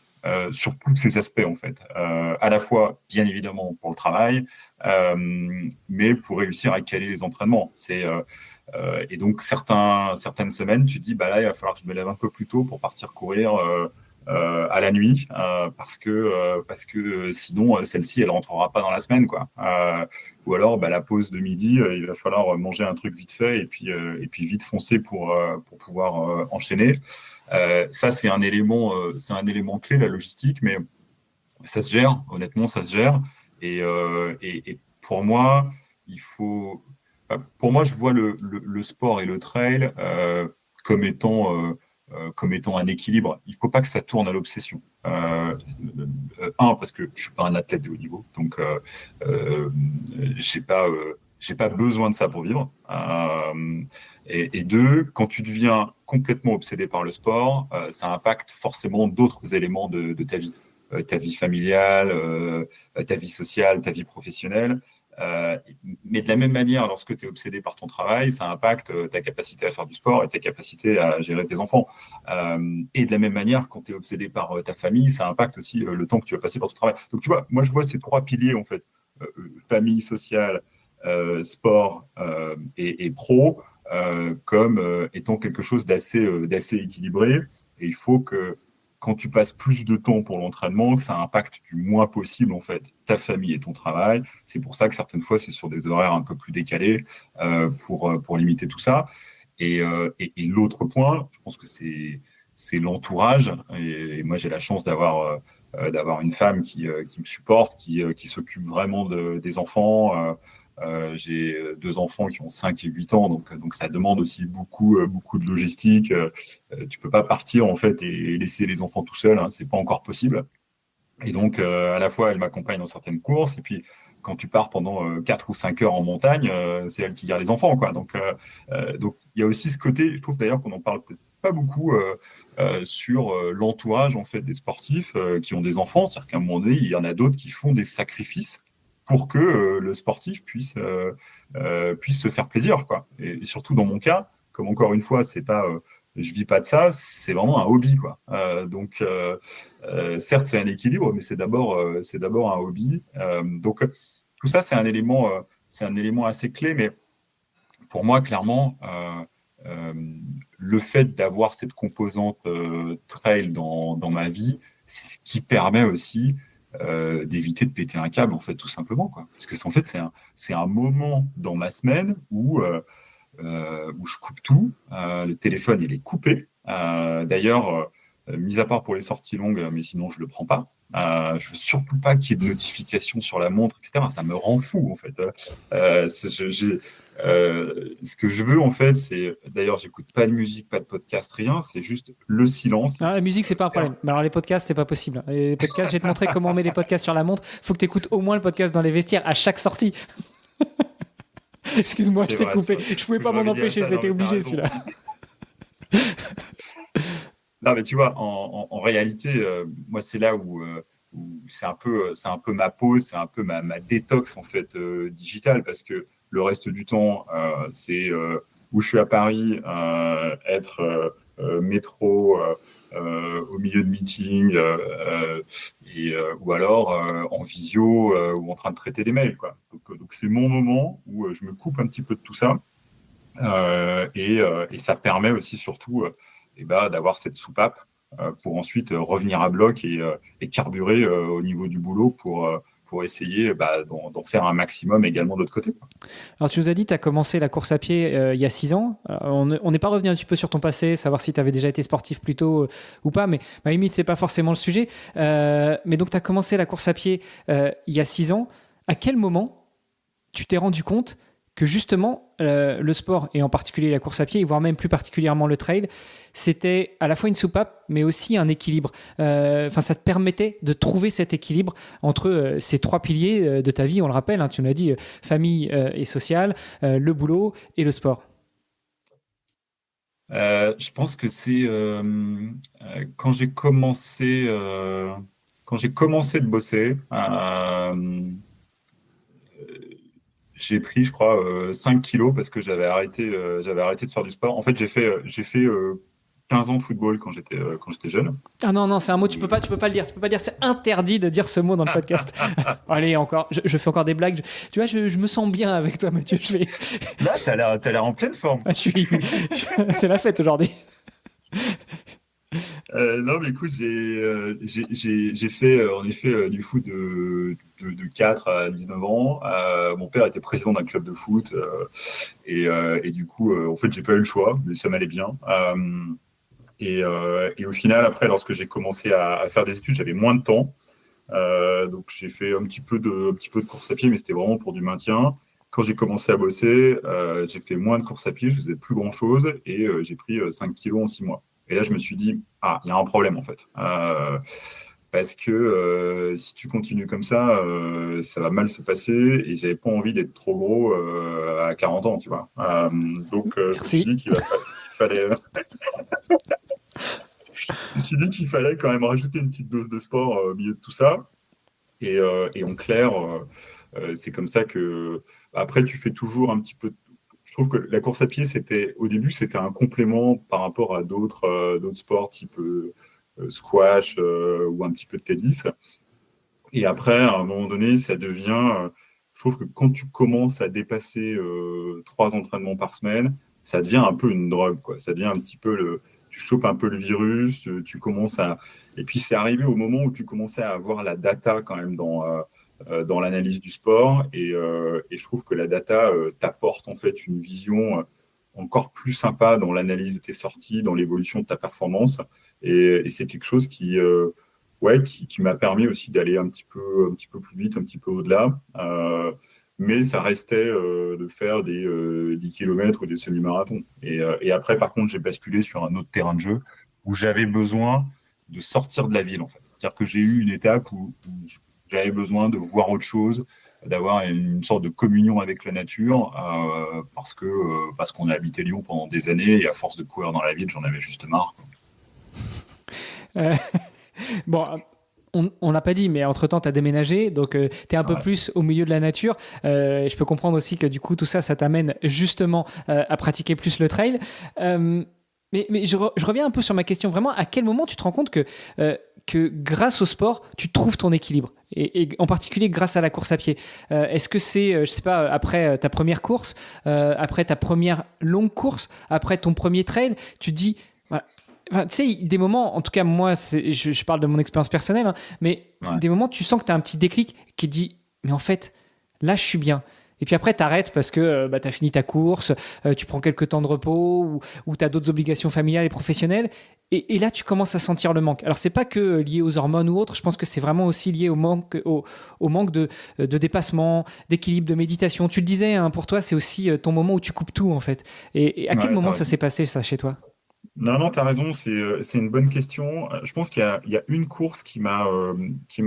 sur tous ces aspects, en fait. À la fois, bien évidemment, pour le travail, mais pour réussir à caler les entraînements. Et donc, certaines semaines, tu te dis, bah là, il va falloir que je me lève un peu plus tôt pour partir courir à la nuit, parce que sinon, celle-ci, elle rentrera pas dans la semaine, quoi. Ou alors, bah, la pause de midi, il va falloir manger un truc vite fait et puis vite foncer pour pouvoir enchaîner. Ça, c'est un élément clé, la logistique, mais ça se gère, honnêtement, ça se gère. Et pour moi, il faut Pour moi, je vois le sport et le trail comme étant un équilibre. Il ne faut pas que ça tourne à l'obsession. Parce que je ne suis pas un athlète de haut niveau, donc j'ai pas besoin de ça pour vivre. Et deux, quand tu deviens complètement obsédé par le sport, ça impacte forcément d'autres éléments de ta vie. Ta vie familiale, ta vie sociale, ta vie professionnelle. Mais de la même manière, lorsque tu es obsédé par ton travail, ça impacte ta capacité à faire du sport et ta capacité à gérer tes enfants. Et de la même manière, quand tu es obsédé par ta famille, ça impacte aussi le temps que tu vas passer par ton travail. Donc, tu vois, moi, je vois ces trois piliers, en fait, famille, sociale, sport et pro, comme étant quelque chose d'assez équilibré. Et il faut que quand tu passes plus de temps pour l'entraînement, que ça impacte du moins possible en fait ta famille et ton travail. C'est pour ça que certaines fois, c'est sur des horaires un peu plus décalés pour limiter tout ça. Et l'autre point, je pense que c'est l'entourage. Et moi, j'ai la chance d'avoir une femme qui me supporte, qui s'occupe vraiment des enfants. J'ai deux enfants qui ont 5 et 8 ans, donc ça demande aussi beaucoup de logistique. Tu peux pas partir en fait et laisser les enfants tout seuls, hein, c'est pas encore possible. Et donc à la fois elle m'accompagne dans certaines courses, et puis quand tu pars pendant 4 ou 5 heures en montagne, c'est elle qui garde les enfants, quoi. Donc il y a aussi ce côté, je trouve d'ailleurs qu'on en parle peut-être pas beaucoup sur l'entourage en fait des sportifs qui ont des enfants, c'est-à-dire qu'à un moment donné, il y en a d'autres qui font des sacrifices pour que le sportif puisse se faire plaisir, quoi. Et surtout dans mon cas, comme encore une fois, c'est pas, je vis pas de ça, c'est vraiment un hobby, quoi. Certes, c'est un équilibre, mais c'est d'abord un hobby. Donc tout ça, c'est un élément assez clé, mais pour moi, clairement, le fait d'avoir cette composante trail dans ma vie, c'est ce qui permet aussi d'éviter de péter un câble, en fait, tout simplement, quoi. Parce que en fait, c'est un moment dans ma semaine où je coupe tout. Le téléphone, il est coupé. D'ailleurs, mis à part pour les sorties longues, mais sinon, je ne le prends pas. Je veux surtout pas qu'il y ait de notifications sur la montre, etc. Ça me rend fou, en fait. Ce que je veux, en fait, c'est... D'ailleurs, j'écoute pas de musique, pas de podcast, rien. C'est juste le silence. Ah, la musique, c'est pas un problème. Mais alors, les podcasts, c'est pas possible. Les podcasts, je vais te montrer comment on met les podcasts sur la montre. Faut que tu écoutes au moins le podcast dans les vestiaires à chaque sortie. Excuse-moi, je t'ai coupé. Je pouvais pas m'en empêcher, c'était obligé celui-là. Non, mais tu vois, en réalité, moi, c'est là où c'est un peu ma pause, c'est un peu ma détox en fait digitale, parce que le reste du temps, c'est où je suis à Paris, être métro au milieu de meetings, ou alors en visio ou en train de traiter des mails, quoi. Donc c'est mon moment où je me coupe un petit peu de tout ça, et ça permet aussi surtout d'avoir cette soupape pour ensuite revenir à bloc et carburer au niveau du boulot pour essayer d'en faire un maximum également de l'autre côté, quoi. Alors, tu nous as dit que tu as commencé la course à pied il y a 6 ans. On n'est pas revenu un petit peu sur ton passé, savoir si tu avais déjà été sportif plus tôt ou pas, mais à la limite, ce n'est pas forcément le sujet. Mais donc, tu as commencé la course à pied il y a 6 ans. À quel moment tu t'es rendu compte que justement, le sport, et en particulier la course à pied, voire même plus particulièrement le trail, c'était à la fois une soupape, mais aussi un équilibre. Ça te permettait de trouver cet équilibre entre ces trois piliers de ta vie, on le rappelle, hein, tu l'as dit, famille et sociale, le boulot et le sport. Je pense que c'est quand j'ai commencé de bosser, j'ai pris, je crois, 5 kilos parce que j'avais arrêté de faire du sport. En fait, j'ai fait 15 ans de football quand j'étais jeune. Ah non, c'est un mot, tu peux pas le dire. Tu peux pas dire, c'est interdit de dire ce mot dans le podcast. Allez, encore, je fais encore des blagues. Tu vois, je me sens bien avec toi, Mathieu. Là, t'as l'air en pleine forme. C'est la fête aujourd'hui. Non, mais écoute, j'ai fait en effet du foot de 4 à 19 ans. Mon père était président d'un club de foot, et du coup, en fait, j'ai pas eu le choix, mais ça m'allait bien. Et au final, après, lorsque j'ai commencé à faire des études, j'avais moins de temps. Donc, j'ai fait un petit peu de course à pied, mais c'était vraiment pour du maintien. quand j'ai commencé à bosser, j'ai fait moins de courses à pied, je faisais plus grand-chose et j'ai pris 5 kilos en 6 mois. Et là, je me suis dit, ah, il y a un problème en fait. Parce que si tu continues comme ça va mal se passer et j'avais pas envie d'être trop gros à 40 ans, tu vois. Donc, je me suis Merci. dit qu'il fallait, je me suis dit qu'il fallait quand même rajouter une petite dose de sport au milieu de tout ça. Et en clair, c'est comme ça que après tu fais toujours un petit peu. Je trouve que la course à pied, au début, c'était un complément par rapport à d'autres sports type squash ou un petit peu de tennis. Et après, à un moment donné, ça devient. Je trouve que quand tu commences à dépasser 3 entraînements par semaine, ça devient un peu une drogue, quoi. Ça devient un petit peu tu chopes un peu le virus, tu commences à. Et puis c'est arrivé au moment où tu commençais à avoir la data quand même dans l'analyse du sport. Et je trouve que la data t'apporte en fait une vision encore plus sympa dans l'analyse de tes sorties, dans l'évolution de ta performance. Et c'est quelque chose qui m'a permis aussi d'aller un petit peu plus vite, un petit peu au-delà. Mais ça restait de faire des 10 km ou des semi-marathons. Et après, par contre, j'ai basculé sur un autre terrain de jeu où j'avais besoin de sortir de la ville, en fait. C'est-à-dire que j'ai eu une étape où j'avais besoin de voir autre chose, d'avoir une sorte de communion avec la nature, parce qu'on a habité Lyon pendant des années et à force de courir dans la ville, j'en avais juste marre. Euh, bon, on l'a pas dit, mais entre-temps, tu as déménagé, donc tu es un peu Ouais. plus au milieu de la nature. Je peux comprendre aussi que du coup, tout ça, ça t'amène justement à pratiquer plus le trail. Mais je reviens un peu sur ma question. Vraiment, à quel moment tu te rends compte que grâce au sport, tu trouves ton équilibre et en particulier grâce à la course à pied. Est-ce que c'est, je sais pas, après ta première course, après ta première longue course, après ton premier trail, tu te dis, voilà. Enfin, tu sais, des moments, en tout cas moi, je parle de mon expérience personnelle, hein, mais Ouais. des moments, tu sens que tu as un petit déclic qui te dit, mais en fait, là, je suis bien. Et puis après, tu arrêtes parce que tu as fini ta course, tu prends quelques temps de repos ou tu as d'autres obligations familiales et professionnelles. Et là, tu commences à sentir le manque. Alors, c'est pas que lié aux hormones ou autres, je pense que c'est vraiment aussi lié au manque de dépassement, d'équilibre, de méditation. Tu le disais, hein, pour toi, c'est aussi ton moment où tu coupes tout, en fait. Et à quel Ouais, t'as moment ça raison. s'est passé, ça, chez toi? Non, non, tu as raison, c'est une bonne question. Je pense qu'il y a une course qui m'a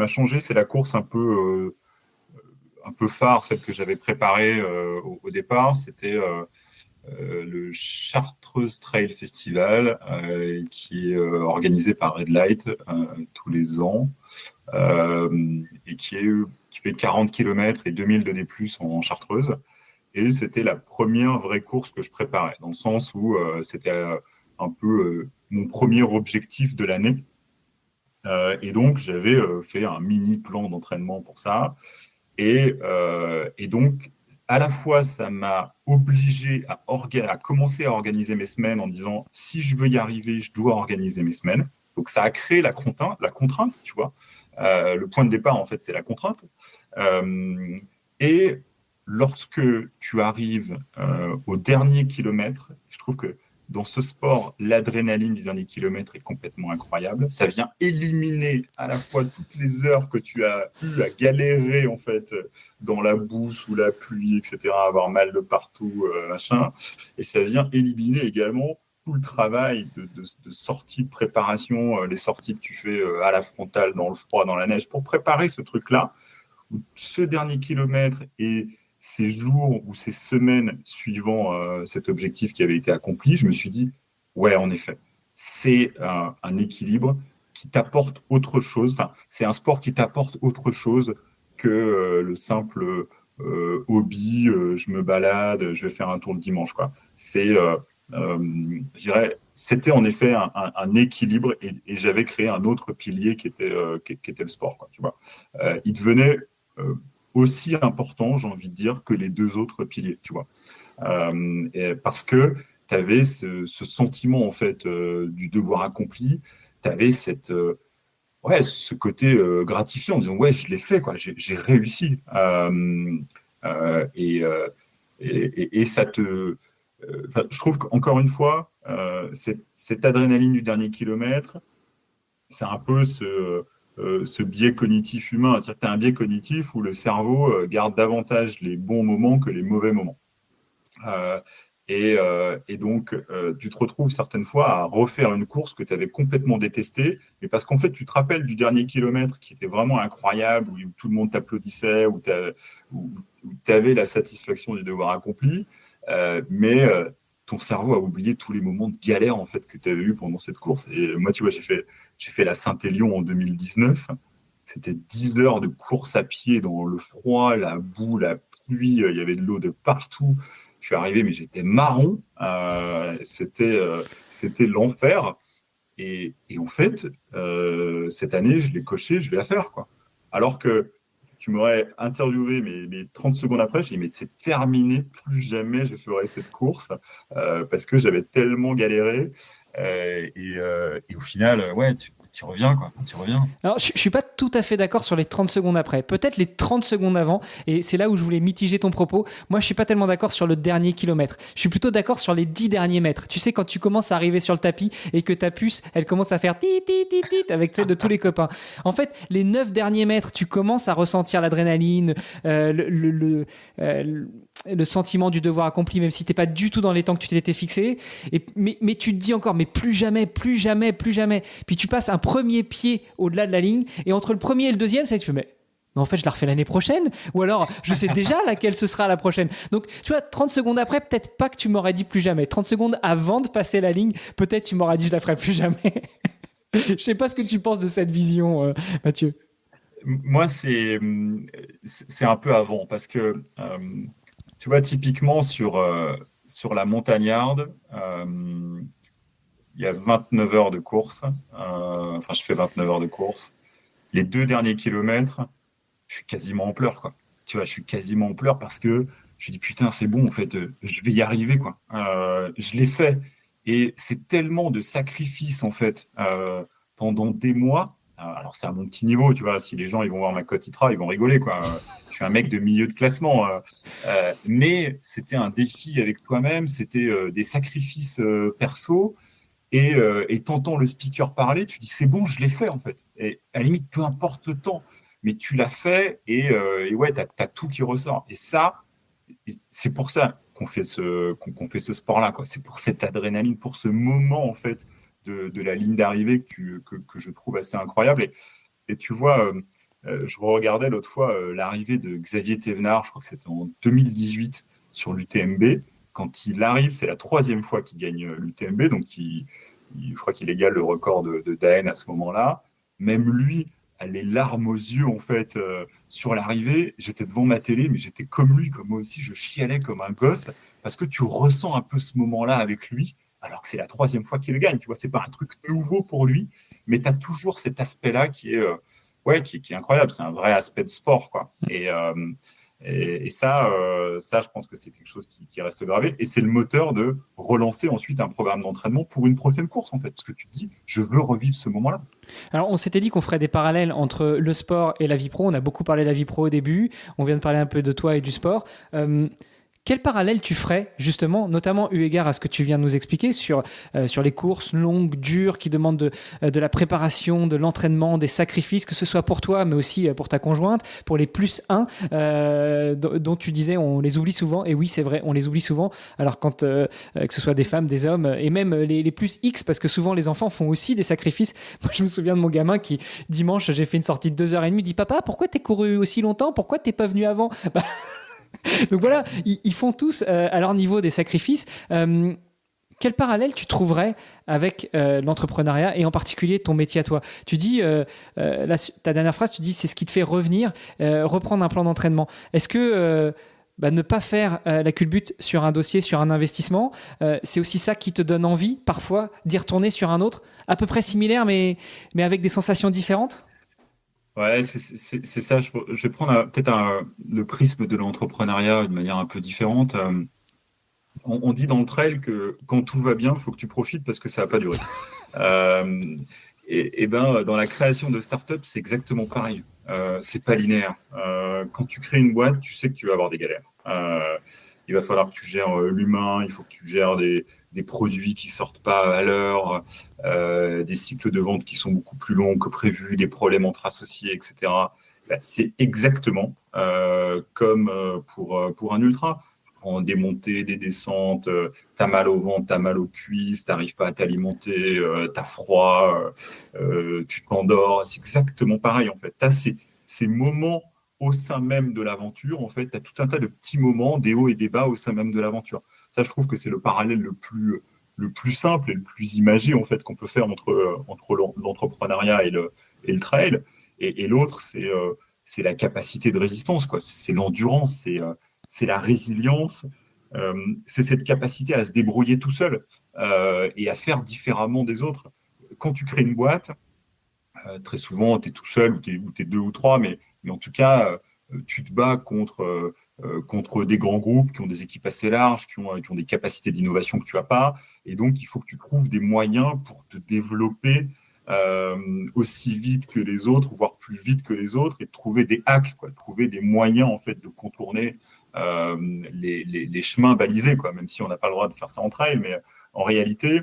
changé, c'est la course un peu phare, celle que j'avais préparée au départ. C'était le Chartreuse Trail Festival, qui est organisé par Red Light tous les ans, et qui fait 40 km et 2000 de D+, en Chartreuse. Et c'était la première vraie course que je préparais, dans le sens où c'était un peu mon premier objectif de l'année. Et donc, j'avais fait un mini plan d'entraînement pour ça. Et donc, à la fois, ça m'a obligé à commencer à organiser mes semaines en disant, si je veux y arriver, je dois organiser mes semaines. Donc, ça a créé la contrainte, tu vois. Le point de départ, en fait, c'est la contrainte. Et lorsque tu arrives au dernier kilomètre, je trouve que dans ce sport, l'adrénaline du dernier kilomètre est complètement incroyable. Ça vient éliminer à la fois toutes les heures que tu as eu à galérer en fait dans la boue, sous la pluie, etc., avoir mal de partout, machin. Et ça vient éliminer également tout le travail de sortie, de préparation, les sorties que tu fais à la frontale, dans le froid, dans la neige, pour préparer ce truc-là. Ce dernier kilomètre et ces jours ou ces semaines suivant cet objectif qui avait été accompli, je me suis dit, ouais, en effet, c'est un équilibre qui t'apporte autre chose. Enfin, c'est un sport qui t'apporte autre chose que le simple hobby, je me balade, je vais faire un tour le dimanche, quoi. Je dirais, c'était en effet un équilibre et j'avais créé un autre pilier qui était le sport, quoi, tu vois. Il devenait euh, aussi important, j'ai envie de dire, que les deux autres piliers, tu vois. Parce que tu avais ce sentiment, en fait, du devoir accompli, tu avais ce côté gratifiant en disant, ouais, je l'ai fait, quoi, j'ai réussi. Euh, et, euh, et ça je trouve qu'encore une fois, cette adrénaline du dernier kilomètre, c'est un peu ce biais cognitif humain. C'est-à-dire que tu as un biais cognitif où le cerveau garde davantage les bons moments que les mauvais moments. Et donc, tu te retrouves certaines fois à refaire une course que tu avais complètement détestée, mais parce qu'en fait, tu te rappelles du dernier kilomètre qui était vraiment incroyable, où tout le monde t'applaudissait, où tu avais la satisfaction du devoir accompli, mais ton cerveau a oublié tous les moments de galère en fait, que tu avais eu pendant cette course. Et moi, tu vois, j'ai fait la Saint-Élion en 2019. C'était 10 heures de course à pied dans le froid, la boue, la pluie, il y avait de l'eau de partout. Je suis arrivé, mais j'étais marron. C'était l'enfer. Et en fait, cette année, je l'ai coché, je vais la faire, quoi. Alors que tu m'aurais interviewé, mais 30 secondes après, j'ai dit, mais c'est terminé, plus jamais je ferai cette course, parce que j'avais tellement galéré. Et au final, ouais, tu reviens, quoi. Tu reviens. Alors, je ne suis pas tout à fait d'accord sur les 30 secondes après. Peut-être les 30 secondes avant, et c'est là où je voulais mitiger ton propos. Moi, je ne suis pas tellement d'accord sur le dernier kilomètre. Je suis plutôt d'accord sur les 10 derniers mètres. Tu sais, quand tu commences à arriver sur le tapis et que ta puce, elle commence à faire tit, tit, tit, tit avec celle de tous les copains. En fait, les 9 derniers mètres, tu commences à ressentir l'adrénaline, le sentiment du devoir accompli, même si tu n'es pas du tout dans les temps que tu t'étais fixé. Mais tu te dis encore, mais plus jamais, plus jamais, plus jamais. Puis tu passes un premier pied au-delà de la ligne, et entre le premier et le deuxième, c'est que tu fais, mais en fait, je la refais l'année prochaine, ou alors je sais déjà laquelle ce sera la prochaine. Donc, tu vois, 30 secondes après, peut-être pas que tu m'aurais dit plus jamais. 30 secondes avant de passer la ligne, peut-être tu m'aurais dit je la ferai plus jamais. Je sais pas ce que tu penses de cette vision, Mathieu. Moi, c'est un peu avant, parce que tu vois, typiquement sur la montagnarde, il y a 29 heures de course. Enfin, je fais 29 heures de course. Les 2 derniers kilomètres, je suis quasiment en pleurs, quoi. Tu vois, je suis quasiment en pleurs parce que je dis putain, c'est bon, en fait, je vais y arriver, quoi. Je l'ai fait. Et c'est tellement de sacrifices, en fait, pendant des mois. Alors, c'est à mon petit niveau, tu vois. Si les gens ils vont voir ma cote ITRA, ils vont rigoler, quoi. Je suis un mec de milieu de classement. Mais c'était un défi avec toi-même, c'était des sacrifices perso. Et t'entends le speaker parler, tu dis c'est bon, je l'ai fait en fait. Et à la limite, peu importe le temps, mais tu l'as fait et ouais, t'as tout qui ressort. Et ça, c'est pour ça qu'on fait qu'on fait ce sport-là, quoi. C'est pour cette adrénaline, pour ce moment en fait de la ligne d'arrivée que je trouve assez incroyable. Et tu vois, je regardais l'autre fois l'arrivée de Xavier Thévenard, je crois que c'était en 2018 sur l'UTMB. Quand il arrive, c'est la 3e fois qu'il gagne l'UTMB, donc je crois qu'il égale le record de Daen à ce moment-là. Même lui a les larmes aux yeux en fait sur l'arrivée. J'étais devant ma télé, mais j'étais comme lui, comme moi aussi, je chialais comme un gosse parce que tu ressens un peu ce moment-là avec lui, alors que c'est la 3e fois qu'il le gagne. Tu vois, c'est pas un truc nouveau pour lui, mais tu as toujours cet aspect-là qui est incroyable. C'est un vrai aspect de sport, quoi. Et ça, je pense que c'est quelque chose qui reste gravé. Et c'est le moteur de relancer ensuite un programme d'entraînement pour une prochaine course, en fait. Parce que tu te dis, je veux revivre ce moment-là. Alors, on s'était dit qu'on ferait des parallèles entre le sport et la vie pro. On a beaucoup parlé de la vie pro au début. On vient de parler un peu de toi et du sport. Quel parallèle tu ferais, justement, notamment eu égard à ce que tu viens de nous expliquer sur les courses longues, dures, qui demandent de la préparation, de l'entraînement, des sacrifices, que ce soit pour toi, mais aussi pour ta conjointe, pour les +1, dont tu disais on les oublie souvent. Et oui, c'est vrai, on les oublie souvent. Alors, que ce soit des femmes, des hommes, et même les +X, parce que souvent les enfants font aussi des sacrifices. Moi, je me souviens de mon gamin qui, dimanche, j'ai fait une sortie de 2h30, dit « Papa, pourquoi t'es couru aussi longtemps ? Pourquoi t'es pas venu avant ?» Donc voilà, ils font tous à leur niveau des sacrifices. Quel parallèle tu trouverais avec l'entrepreneuriat et en particulier ton métier à toi ? Tu dis, ta dernière phrase, tu dis c'est ce qui te fait revenir, reprendre un plan d'entraînement. Est-ce que ne pas faire la culbute sur un dossier, sur un investissement, c'est aussi ça qui te donne envie parfois d'y retourner sur un autre, à peu près similaire mais avec des sensations différentes ? Ouais, c'est ça. Je vais prendre peut-être le prisme de l'entrepreneuriat d'une manière un peu différente. On dit dans le trail que quand tout va bien, il faut que tu profites parce que ça va pas durer. Et ben, dans la création de start-up, c'est exactement pareil. C'est pas linéaire. Quand tu crées une boîte, tu sais que tu vas avoir des galères. il va falloir que tu gères l'humain, il faut que tu gères des produits qui sortent pas à l'heure, des cycles de vente qui sont beaucoup plus longs que prévu, des problèmes entre associés, etc. Ben, c'est exactement comme pour un ultra. Des montées, des descentes, t'as mal au ventre, t'as mal aux cuisses, t'arrives pas à t'alimenter, t'as froid, tu t'endors. C'est exactement pareil en fait. T'as ces moments au sein même de l'aventure, en fait, t'as tout un tas de petits moments, des hauts et des bas au sein même de l'aventure. Ça, je trouve que c'est le parallèle le plus simple et le plus imagé en fait qu'on peut faire entre l'entrepreneuriat et le trail. Et l'autre, c'est la capacité de résistance, quoi. C'est l'endurance, c'est la résilience, c'est cette capacité à se débrouiller tout seul et à faire différemment des autres. Quand tu crées une boîte, très souvent, tu es tout seul ou tu es deux ou trois, mais en tout cas, tu te bats contre des grands groupes qui ont des équipes assez larges, qui ont des capacités d'innovation que tu n'as pas. Et donc, il faut que tu trouves des moyens pour te développer aussi vite que les autres, voire plus vite que les autres, et trouver des hacks, quoi, trouver des moyens en fait de contourner les chemins balisés, quoi, même si on n'a pas le droit de faire ça en trail, mais en réalité,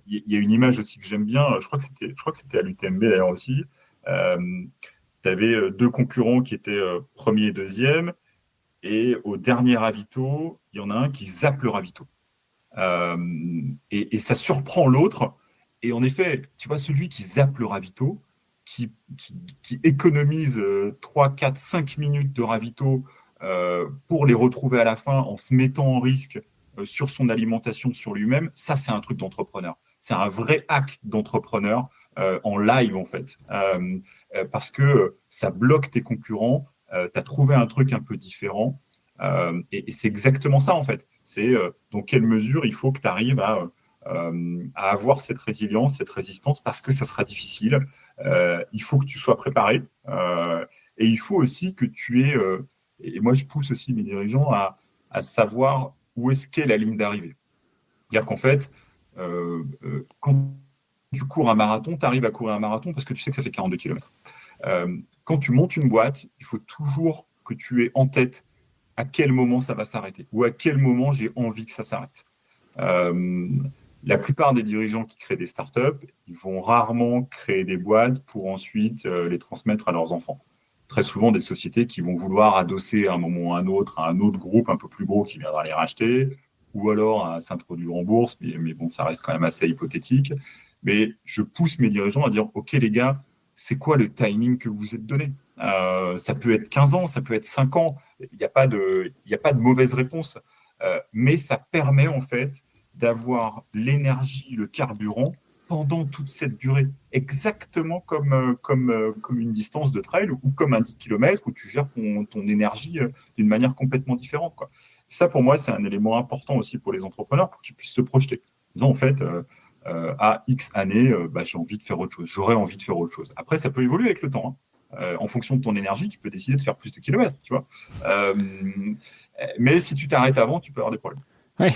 il y a une image aussi que j'aime bien, je crois que c'était à l'UTMB d'ailleurs aussi, tu avais deux concurrents qui étaient premier et deuxième, et au dernier ravito, il y en a un qui zappe le ravito. Et ça surprend l'autre. Et en effet, tu vois, celui qui zappe le ravito, qui économise 3, 4, 5 minutes de ravito pour les retrouver à la fin en se mettant en risque sur son alimentation, sur lui-même, ça, c'est un truc d'entrepreneur. C'est un vrai hack d'entrepreneur en live, en fait. Parce que ça bloque tes concurrents, tu as trouvé un truc un peu différent. Et c'est exactement ça, en fait. C'est dans quelle mesure il faut que tu arrives à avoir cette résilience, cette résistance, parce que ça sera difficile. Il faut que tu sois préparé. Et il faut aussi que tu aies... et moi, je pousse aussi mes dirigeants à savoir où est-ce qu'est la ligne d'arrivée. C'est-à-dire qu'en fait, quand tu cours un marathon, tu arrives à courir un marathon parce que tu sais que ça fait 42 km. Quand tu montes une boîte, il faut toujours que tu aies en tête à quel moment ça va s'arrêter ou à quel moment j'ai envie que ça s'arrête. La plupart des dirigeants qui créent des startups, ils vont rarement créer des boîtes pour ensuite les transmettre à leurs enfants. Très souvent, des sociétés qui vont vouloir adosser à un moment ou à un autre groupe un peu plus gros qui viendra les racheter, ou alors à s'introduire en bourse, mais bon, ça reste quand même assez hypothétique. Mais je pousse mes dirigeants à dire, OK les gars, c'est quoi le timing que vous vous êtes donné ? Ça peut être 15 ans, ça peut être 5 ans, il n'y a pas de mauvaise réponse. Mais ça permet en fait d'avoir l'énergie, le carburant pendant toute cette durée, exactement comme une distance de trail ou comme un 10 km où tu gères ton énergie d'une manière complètement différente, quoi. Ça, pour moi, c'est un élément important aussi pour les entrepreneurs pour qu'ils puissent se projeter. Disons, en fait, à X années, j'ai envie de faire autre chose, j'aurais envie de faire autre chose. Après, ça peut évoluer avec le temps, hein. En fonction de ton énergie, tu peux décider de faire plus de kilomètres, tu vois. Mais si tu t'arrêtes avant, tu peux avoir des problèmes. Ouais.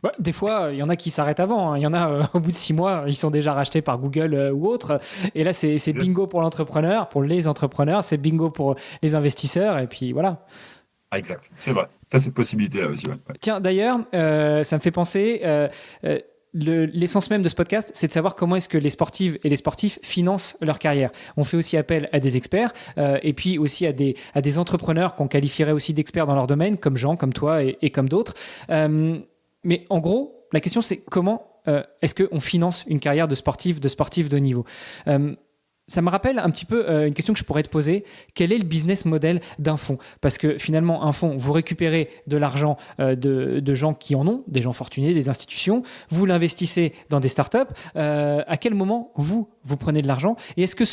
Bah, des fois, il y en a qui s'arrêtent avant, hein. Il y en a, au bout de 6 mois, ils sont déjà rachetés par Google ou autre. Et là, c'est bingo pour l'entrepreneur, pour les entrepreneurs, c'est bingo pour les investisseurs. Et puis voilà. Ah, exact, c'est vrai. Ça, c'est une possibilité-là aussi. Ouais. Tiens, d'ailleurs, ça me fait penser... l'essence même de ce podcast, c'est de savoir comment est-ce que les sportives et les sportifs financent leur carrière. On fait aussi appel à des experts et puis aussi à des entrepreneurs qu'on qualifierait aussi d'experts dans leur domaine, comme Jean, comme toi et comme d'autres. Mais en gros, la question c'est comment est-ce qu'on finance une carrière de sportif de haut niveau. Ça me rappelle un petit peu une question que je pourrais te poser. Quel est le business model d'un fonds ? Parce que finalement, un fonds, vous récupérez de l'argent de gens qui en ont, des gens fortunés, des institutions. Vous l'investissez dans des startups. À quel moment vous prenez de l'argent ? Et est-ce que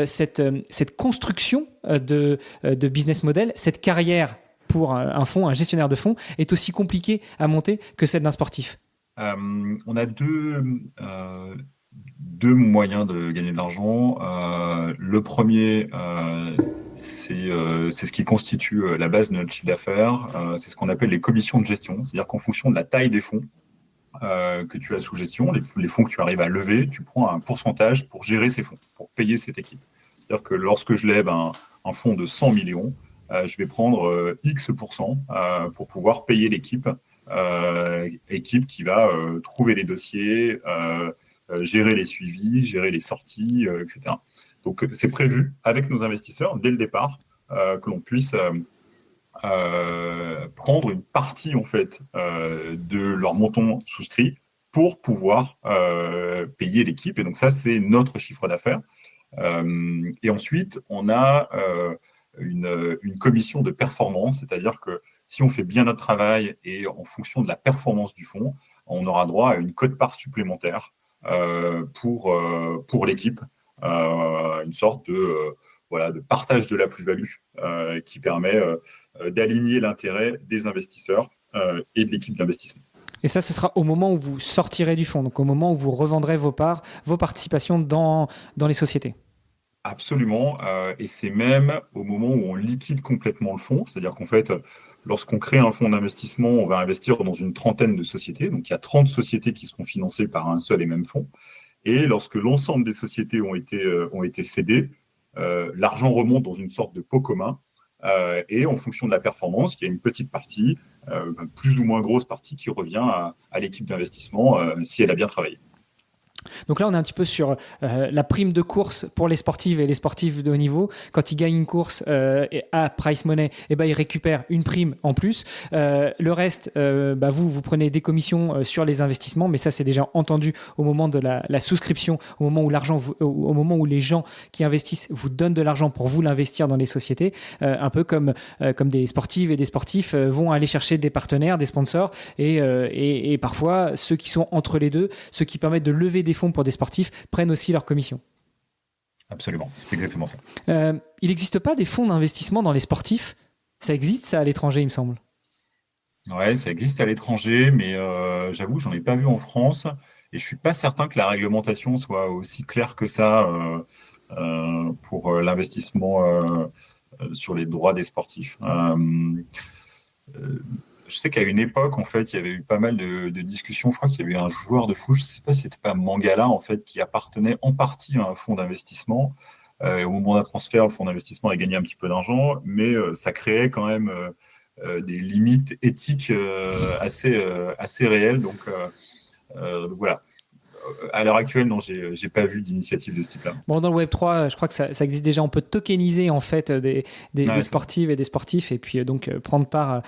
cette construction de business model, cette carrière pour un fonds, un gestionnaire de fonds, est aussi compliquée à monter que celle d'un sportif ? On a deux moyens de gagner de l'argent. Le premier, c'est ce qui constitue la base de notre chiffre d'affaires. C'est ce qu'on appelle les commissions de gestion. C'est-à-dire qu'en fonction de la taille des fonds que tu as sous gestion, les fonds que tu arrives à lever, tu prends un pourcentage pour gérer ces fonds, pour payer cette équipe. C'est-à-dire que lorsque je lève un fonds de 100 millions, je vais prendre X% pour pouvoir payer l'équipe. Équipe qui va trouver les dossiers, gérer les suivis, gérer les sorties, etc. Donc, c'est prévu avec nos investisseurs dès le départ que l'on puisse prendre une partie en fait de leur montant souscrit pour pouvoir payer l'équipe. Et donc ça, c'est notre chiffre d'affaires. Et ensuite, on a une commission de performance, c'est-à-dire que si on fait bien notre travail et en fonction de la performance du fonds, on aura droit à une quote-part supplémentaire pour l'équipe, une sorte de partage de la plus-value qui permet d'aligner l'intérêt des investisseurs et de l'équipe d'investissement. Et ça, ce sera au moment où vous sortirez du fonds, donc au moment où vous revendrez vos participations dans les sociétés. Absolument, et c'est même au moment où on liquide complètement le fonds, c'est-à-dire qu'en fait, lorsqu'on crée un fonds d'investissement, on va investir dans une trentaine de sociétés, donc il y a 30 sociétés qui seront financées par un seul et même fonds, et lorsque l'ensemble des sociétés ont été cédées, l'argent remonte dans une sorte de pot commun, et en fonction de la performance, il y a une petite partie, plus ou moins grosse partie, qui revient à l'équipe d'investissement si elle a bien travaillé. Donc là, on est un petit peu sur la prime de course pour les sportives et les sportifs de haut niveau. Quand ils gagnent une course à Price Money, ils récupèrent une prime en plus. Le reste, vous prenez des commissions sur les investissements, mais ça, c'est déjà entendu au moment de la souscription, au moment où les gens qui investissent vous donnent de l'argent pour vous l'investir dans les sociétés, un peu comme des sportives et des sportifs vont aller chercher des partenaires, des sponsors, et parfois ceux qui sont entre les deux, ceux qui permettent de lever des fonds pour des sportifs prennent aussi leur commission. Absolument, c'est exactement ça. Il n'existe pas des fonds d'investissement dans les sportifs? Ça existe, ça, à l'étranger, il me semble. Ouais, ça existe à l'étranger, mais j'avoue, j'en ai pas vu en France, et je suis pas certain que la réglementation soit aussi claire que ça pour l'investissement sur les droits des sportifs. Je sais qu'à une époque, en fait, il y avait eu pas mal de discussions. Je crois qu'il y avait eu un joueur de foot, je ne sais pas si c'était pas Mangala, en fait, qui appartenait en partie à un fonds d'investissement. Au moment d'un transfert, le fonds d'investissement a gagné un petit peu d'argent, mais ça créait quand même des limites éthiques assez réelles. Donc voilà. À l'heure actuelle, non, j'ai pas vu d'initiative de ce type-là. Bon, dans le Web3, je crois que ça existe déjà. On peut tokeniser en fait des sportives et des sportifs, et puis donc prendre part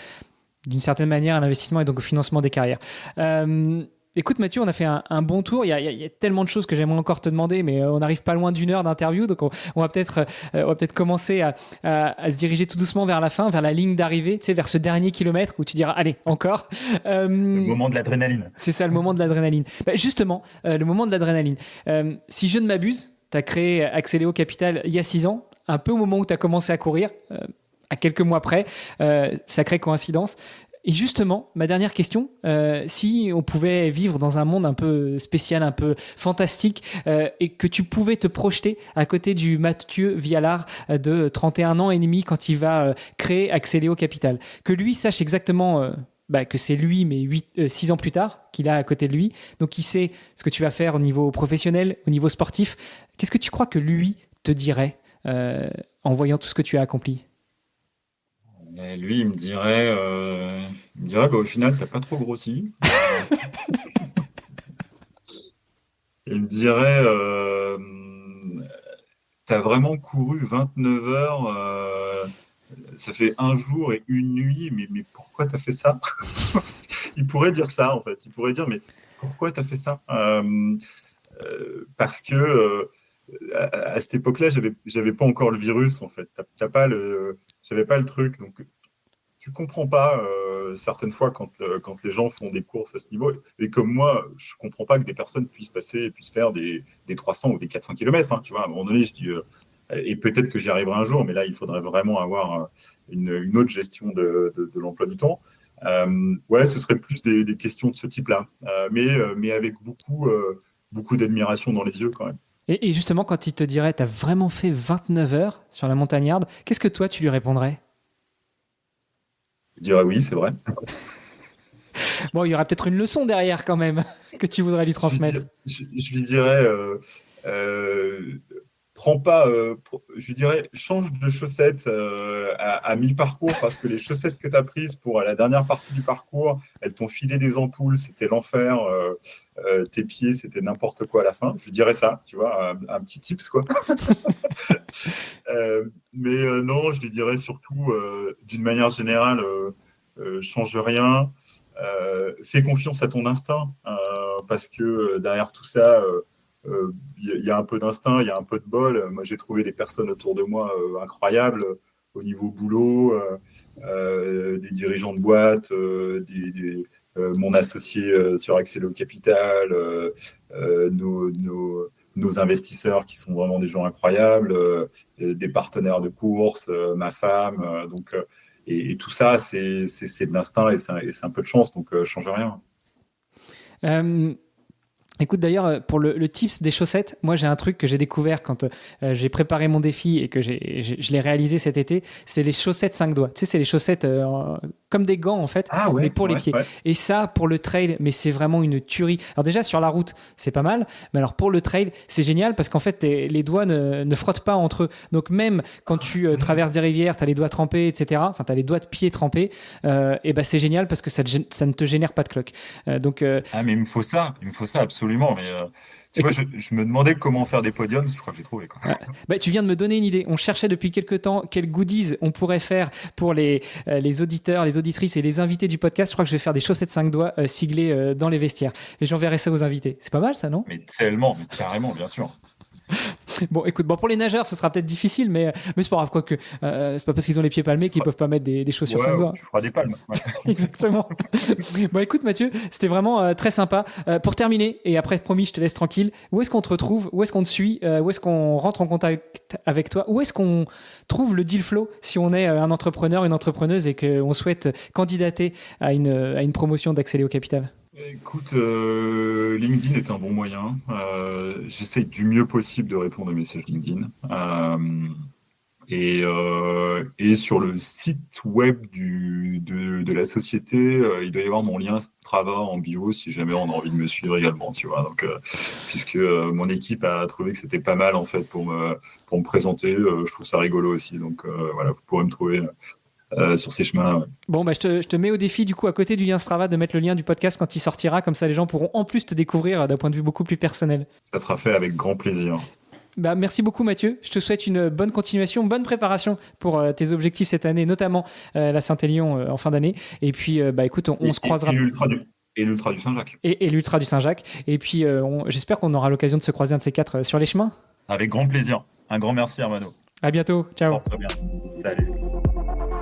d'une certaine manière à l'investissement et donc au financement des carrières. Écoute Mathieu, on a fait un bon tour. Il y a tellement de choses que j'aimerais encore te demander, mais on n'arrive pas loin d'une heure d'interview, donc on va peut-être commencer à se diriger tout doucement vers la fin, vers la ligne d'arrivée, tu sais, vers ce dernier kilomètre où tu diras allez, encore. Le moment de l'adrénaline. C'est ça, le moment de l'adrénaline. Justement, le moment de l'adrénaline. Si je ne m'abuse, tu as créé Axeléo Capital il y a 6 ans, un peu au moment où tu as commencé à courir, à quelques mois près, sacrée coïncidence. Et justement, ma dernière question, si on pouvait vivre dans un monde un peu spécial, un peu fantastique, et que tu pouvais te projeter à côté du Mathieu Vialard de 31 ans et demi quand il va créer Axeléo Capital, que lui sache exactement que c'est lui, mais 6 ans plus tard, qu'il a à côté de lui, donc il sait ce que tu vas faire au niveau professionnel, au niveau sportif. Qu'est-ce que tu crois que lui te dirait en voyant tout ce que tu as accompli? Et lui, il me dirait au final, t'as pas trop grossi. Il me dirait, t'as vraiment couru 29 heures, ça fait un jour et une nuit, mais pourquoi t'as fait ça? Il pourrait dire ça, en fait. Il pourrait dire, mais pourquoi t'as fait ça? Parce que à cette époque-là, j'avais pas encore le virus, en fait. J'avais pas le truc, donc tu comprends pas certaines fois quand les gens font des courses à ce niveau. Et comme moi, je comprends pas que des personnes puissent faire des 300 ou des 400 km. Hein, tu vois, à un moment donné, je dis, et peut-être que j'y arriverai un jour, mais là, il faudrait vraiment avoir une autre gestion de l'emploi du temps. Ouais, ce serait plus des questions de ce type-là, mais avec beaucoup d'admiration dans les yeux quand même. Et justement, quand il te dirait, tu as vraiment fait 29 heures sur la montagnarde, qu'est-ce que toi, tu lui répondrais? Je dirais oui, c'est vrai. Bon, il y aura peut-être une leçon derrière quand même que tu voudrais lui transmettre. Je lui dirais, prends pas, je lui dirais, change de chaussettes à mi-parcours parce que les chaussettes que tu as prises pour la dernière partie du parcours, elles t'ont filé des ampoules, c'était l'enfer. Tes pieds, c'était n'importe quoi à la fin. Je lui dirais ça, tu vois, un petit tips, quoi. Non, je lui dirais surtout, d'une manière générale, change rien. Fais confiance à ton instinct, parce que derrière tout ça, y a un peu d'instinct, il y a un peu de bol. Moi, j'ai trouvé des personnes autour de moi incroyables au niveau boulot, des dirigeants de boîte, mon associé sur Accéléo Capital, nos investisseurs qui sont vraiment des gens incroyables, des partenaires de course, ma femme. Et tout ça, c'est de l'instinct et c'est un peu de chance, donc change rien. Écoute, d'ailleurs, pour le tips des chaussettes, moi j'ai un truc que j'ai découvert quand j'ai préparé mon défi et que je l'ai réalisé cet été, c'est les chaussettes 5 doigts. Tu sais, c'est les chaussettes comme des gants en fait, mais pour les pieds. Ouais. Et ça, pour le trail, mais c'est vraiment une tuerie. Alors déjà, sur la route, c'est pas mal, mais alors pour le trail, c'est génial parce qu'en fait, les doigts ne frottent pas entre eux. Donc même quand tu traverses des rivières, tu as les doigts trempés, etc., enfin, tu as les doigts de pied trempés, et ben c'est génial parce que ça ne te génère pas de cloque. Mais il me faut ça absolument. Mais tu vois, je me demandais comment faire des podiums, je crois que j'ai trouvé, quoi. Tu viens de me donner une idée. On cherchait depuis quelques temps quels goodies on pourrait faire pour les auditeurs, les auditrices et les invités du podcast. Je crois que je vais faire des chaussettes 5 doigts siglées dans les vestiaires. Et j'enverrai ça aux invités. C'est pas mal ça, non ? Mais tellement, mais carrément, bien sûr. Bon, écoute, pour les nageurs, ce sera peut-être difficile, mais c'est pas grave, quoique c'est pas parce qu'ils ont les pieds palmés qu'ils peuvent pas mettre des chaussures 5 doigts. Tu feras des palmes. Ouais. Exactement. Bon, écoute, Mathieu, c'était vraiment très sympa. Pour terminer, et après, promis, je te laisse tranquille, où est-ce qu'on te retrouve ? Où est-ce qu'on te suit ? Où est-ce qu'on rentre en contact avec toi ? Où est-ce qu'on trouve le deal flow si on est un entrepreneur, une entrepreneuse et qu'on souhaite candidater à une promotion d'Accéléo Capital ? Écoute, LinkedIn est un bon moyen. J'essaye du mieux possible de répondre aux messages LinkedIn. Et sur le site web de la société, il doit y avoir mon lien Strava en bio si jamais on a envie de me suivre également, tu vois. Donc, puisque mon équipe a trouvé que c'était pas mal en fait pour me présenter, je trouve ça rigolo aussi. Donc voilà, vous pourrez me trouver sur ces chemins. Ouais. Bon, je te mets au défi du coup à côté du lien Strava de mettre le lien du podcast quand il sortira, comme ça les gens pourront en plus te découvrir d'un point de vue beaucoup plus personnel. Ça sera fait avec grand plaisir. Merci beaucoup Mathieu, je te souhaite une bonne continuation, bonne préparation pour tes objectifs cette année, notamment la Saint-Élion en fin d'année. Et puis écoute, on se croisera. Et l'Ultra du Saint-Jacques. Et l'Ultra du Saint-Jacques. Et puis j'espère qu'on aura l'occasion de se croiser un de ces quatre sur les chemins. Avec grand plaisir. Un grand merci Armano. À bientôt, ciao. Très bien, salut.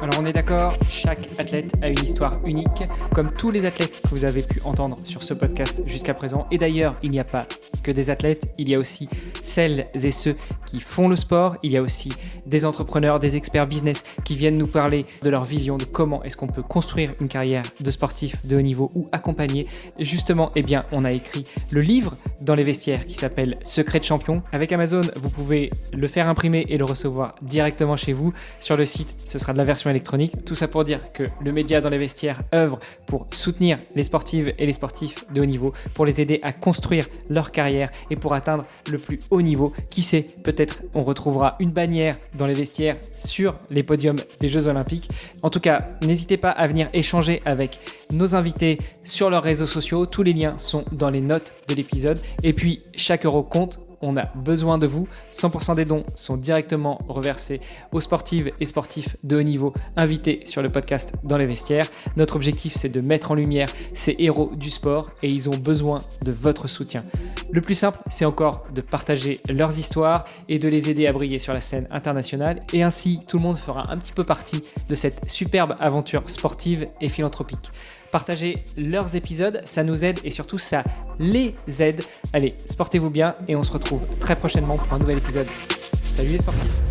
Alors on est d'accord, chaque athlète a une histoire unique, comme tous les athlètes que vous avez pu entendre sur ce podcast jusqu'à présent. Et d'ailleurs, il n'y a pas que des athlètes, il y a aussi celles et ceux qui font le sport, il y a aussi des entrepreneurs, des experts business qui viennent nous parler de leur vision, de comment est-ce qu'on peut construire une carrière de sportif de haut niveau ou accompagner. Justement, on a écrit le livre dans les vestiaires qui s'appelle Secret de champion. Avec Amazon, vous pouvez le faire imprimer et le recevoir directement chez vous. Sur le site, ce sera de la version électronique. Tout ça pour dire que le média dans les vestiaires œuvre pour soutenir les sportives et les sportifs de haut niveau, pour les aider à construire leur carrière et pour atteindre le plus haut niveau. Qui sait, peut-être on retrouvera une bannière dans les vestiaires sur les podiums des Jeux Olympiques. En tout cas, n'hésitez pas à venir échanger avec nos invités sur leurs réseaux sociaux. Tous les liens sont dans les notes de l'épisode. Et puis, chaque euro compte. On a besoin de vous. 100% des dons sont directement reversés aux sportives et sportifs de haut niveau invités sur le podcast dans les vestiaires. Notre objectif, c'est de mettre en lumière ces héros du sport et ils ont besoin de votre soutien. Le plus simple, c'est encore de partager leurs histoires et de les aider à briller sur la scène internationale. Et ainsi, tout le monde fera un petit peu partie de cette superbe aventure sportive et philanthropique. Partagez leurs épisodes, ça nous aide et surtout ça les aide. Allez, sportez-vous bien et on se retrouve très prochainement pour un nouvel épisode. Salut les sportifs!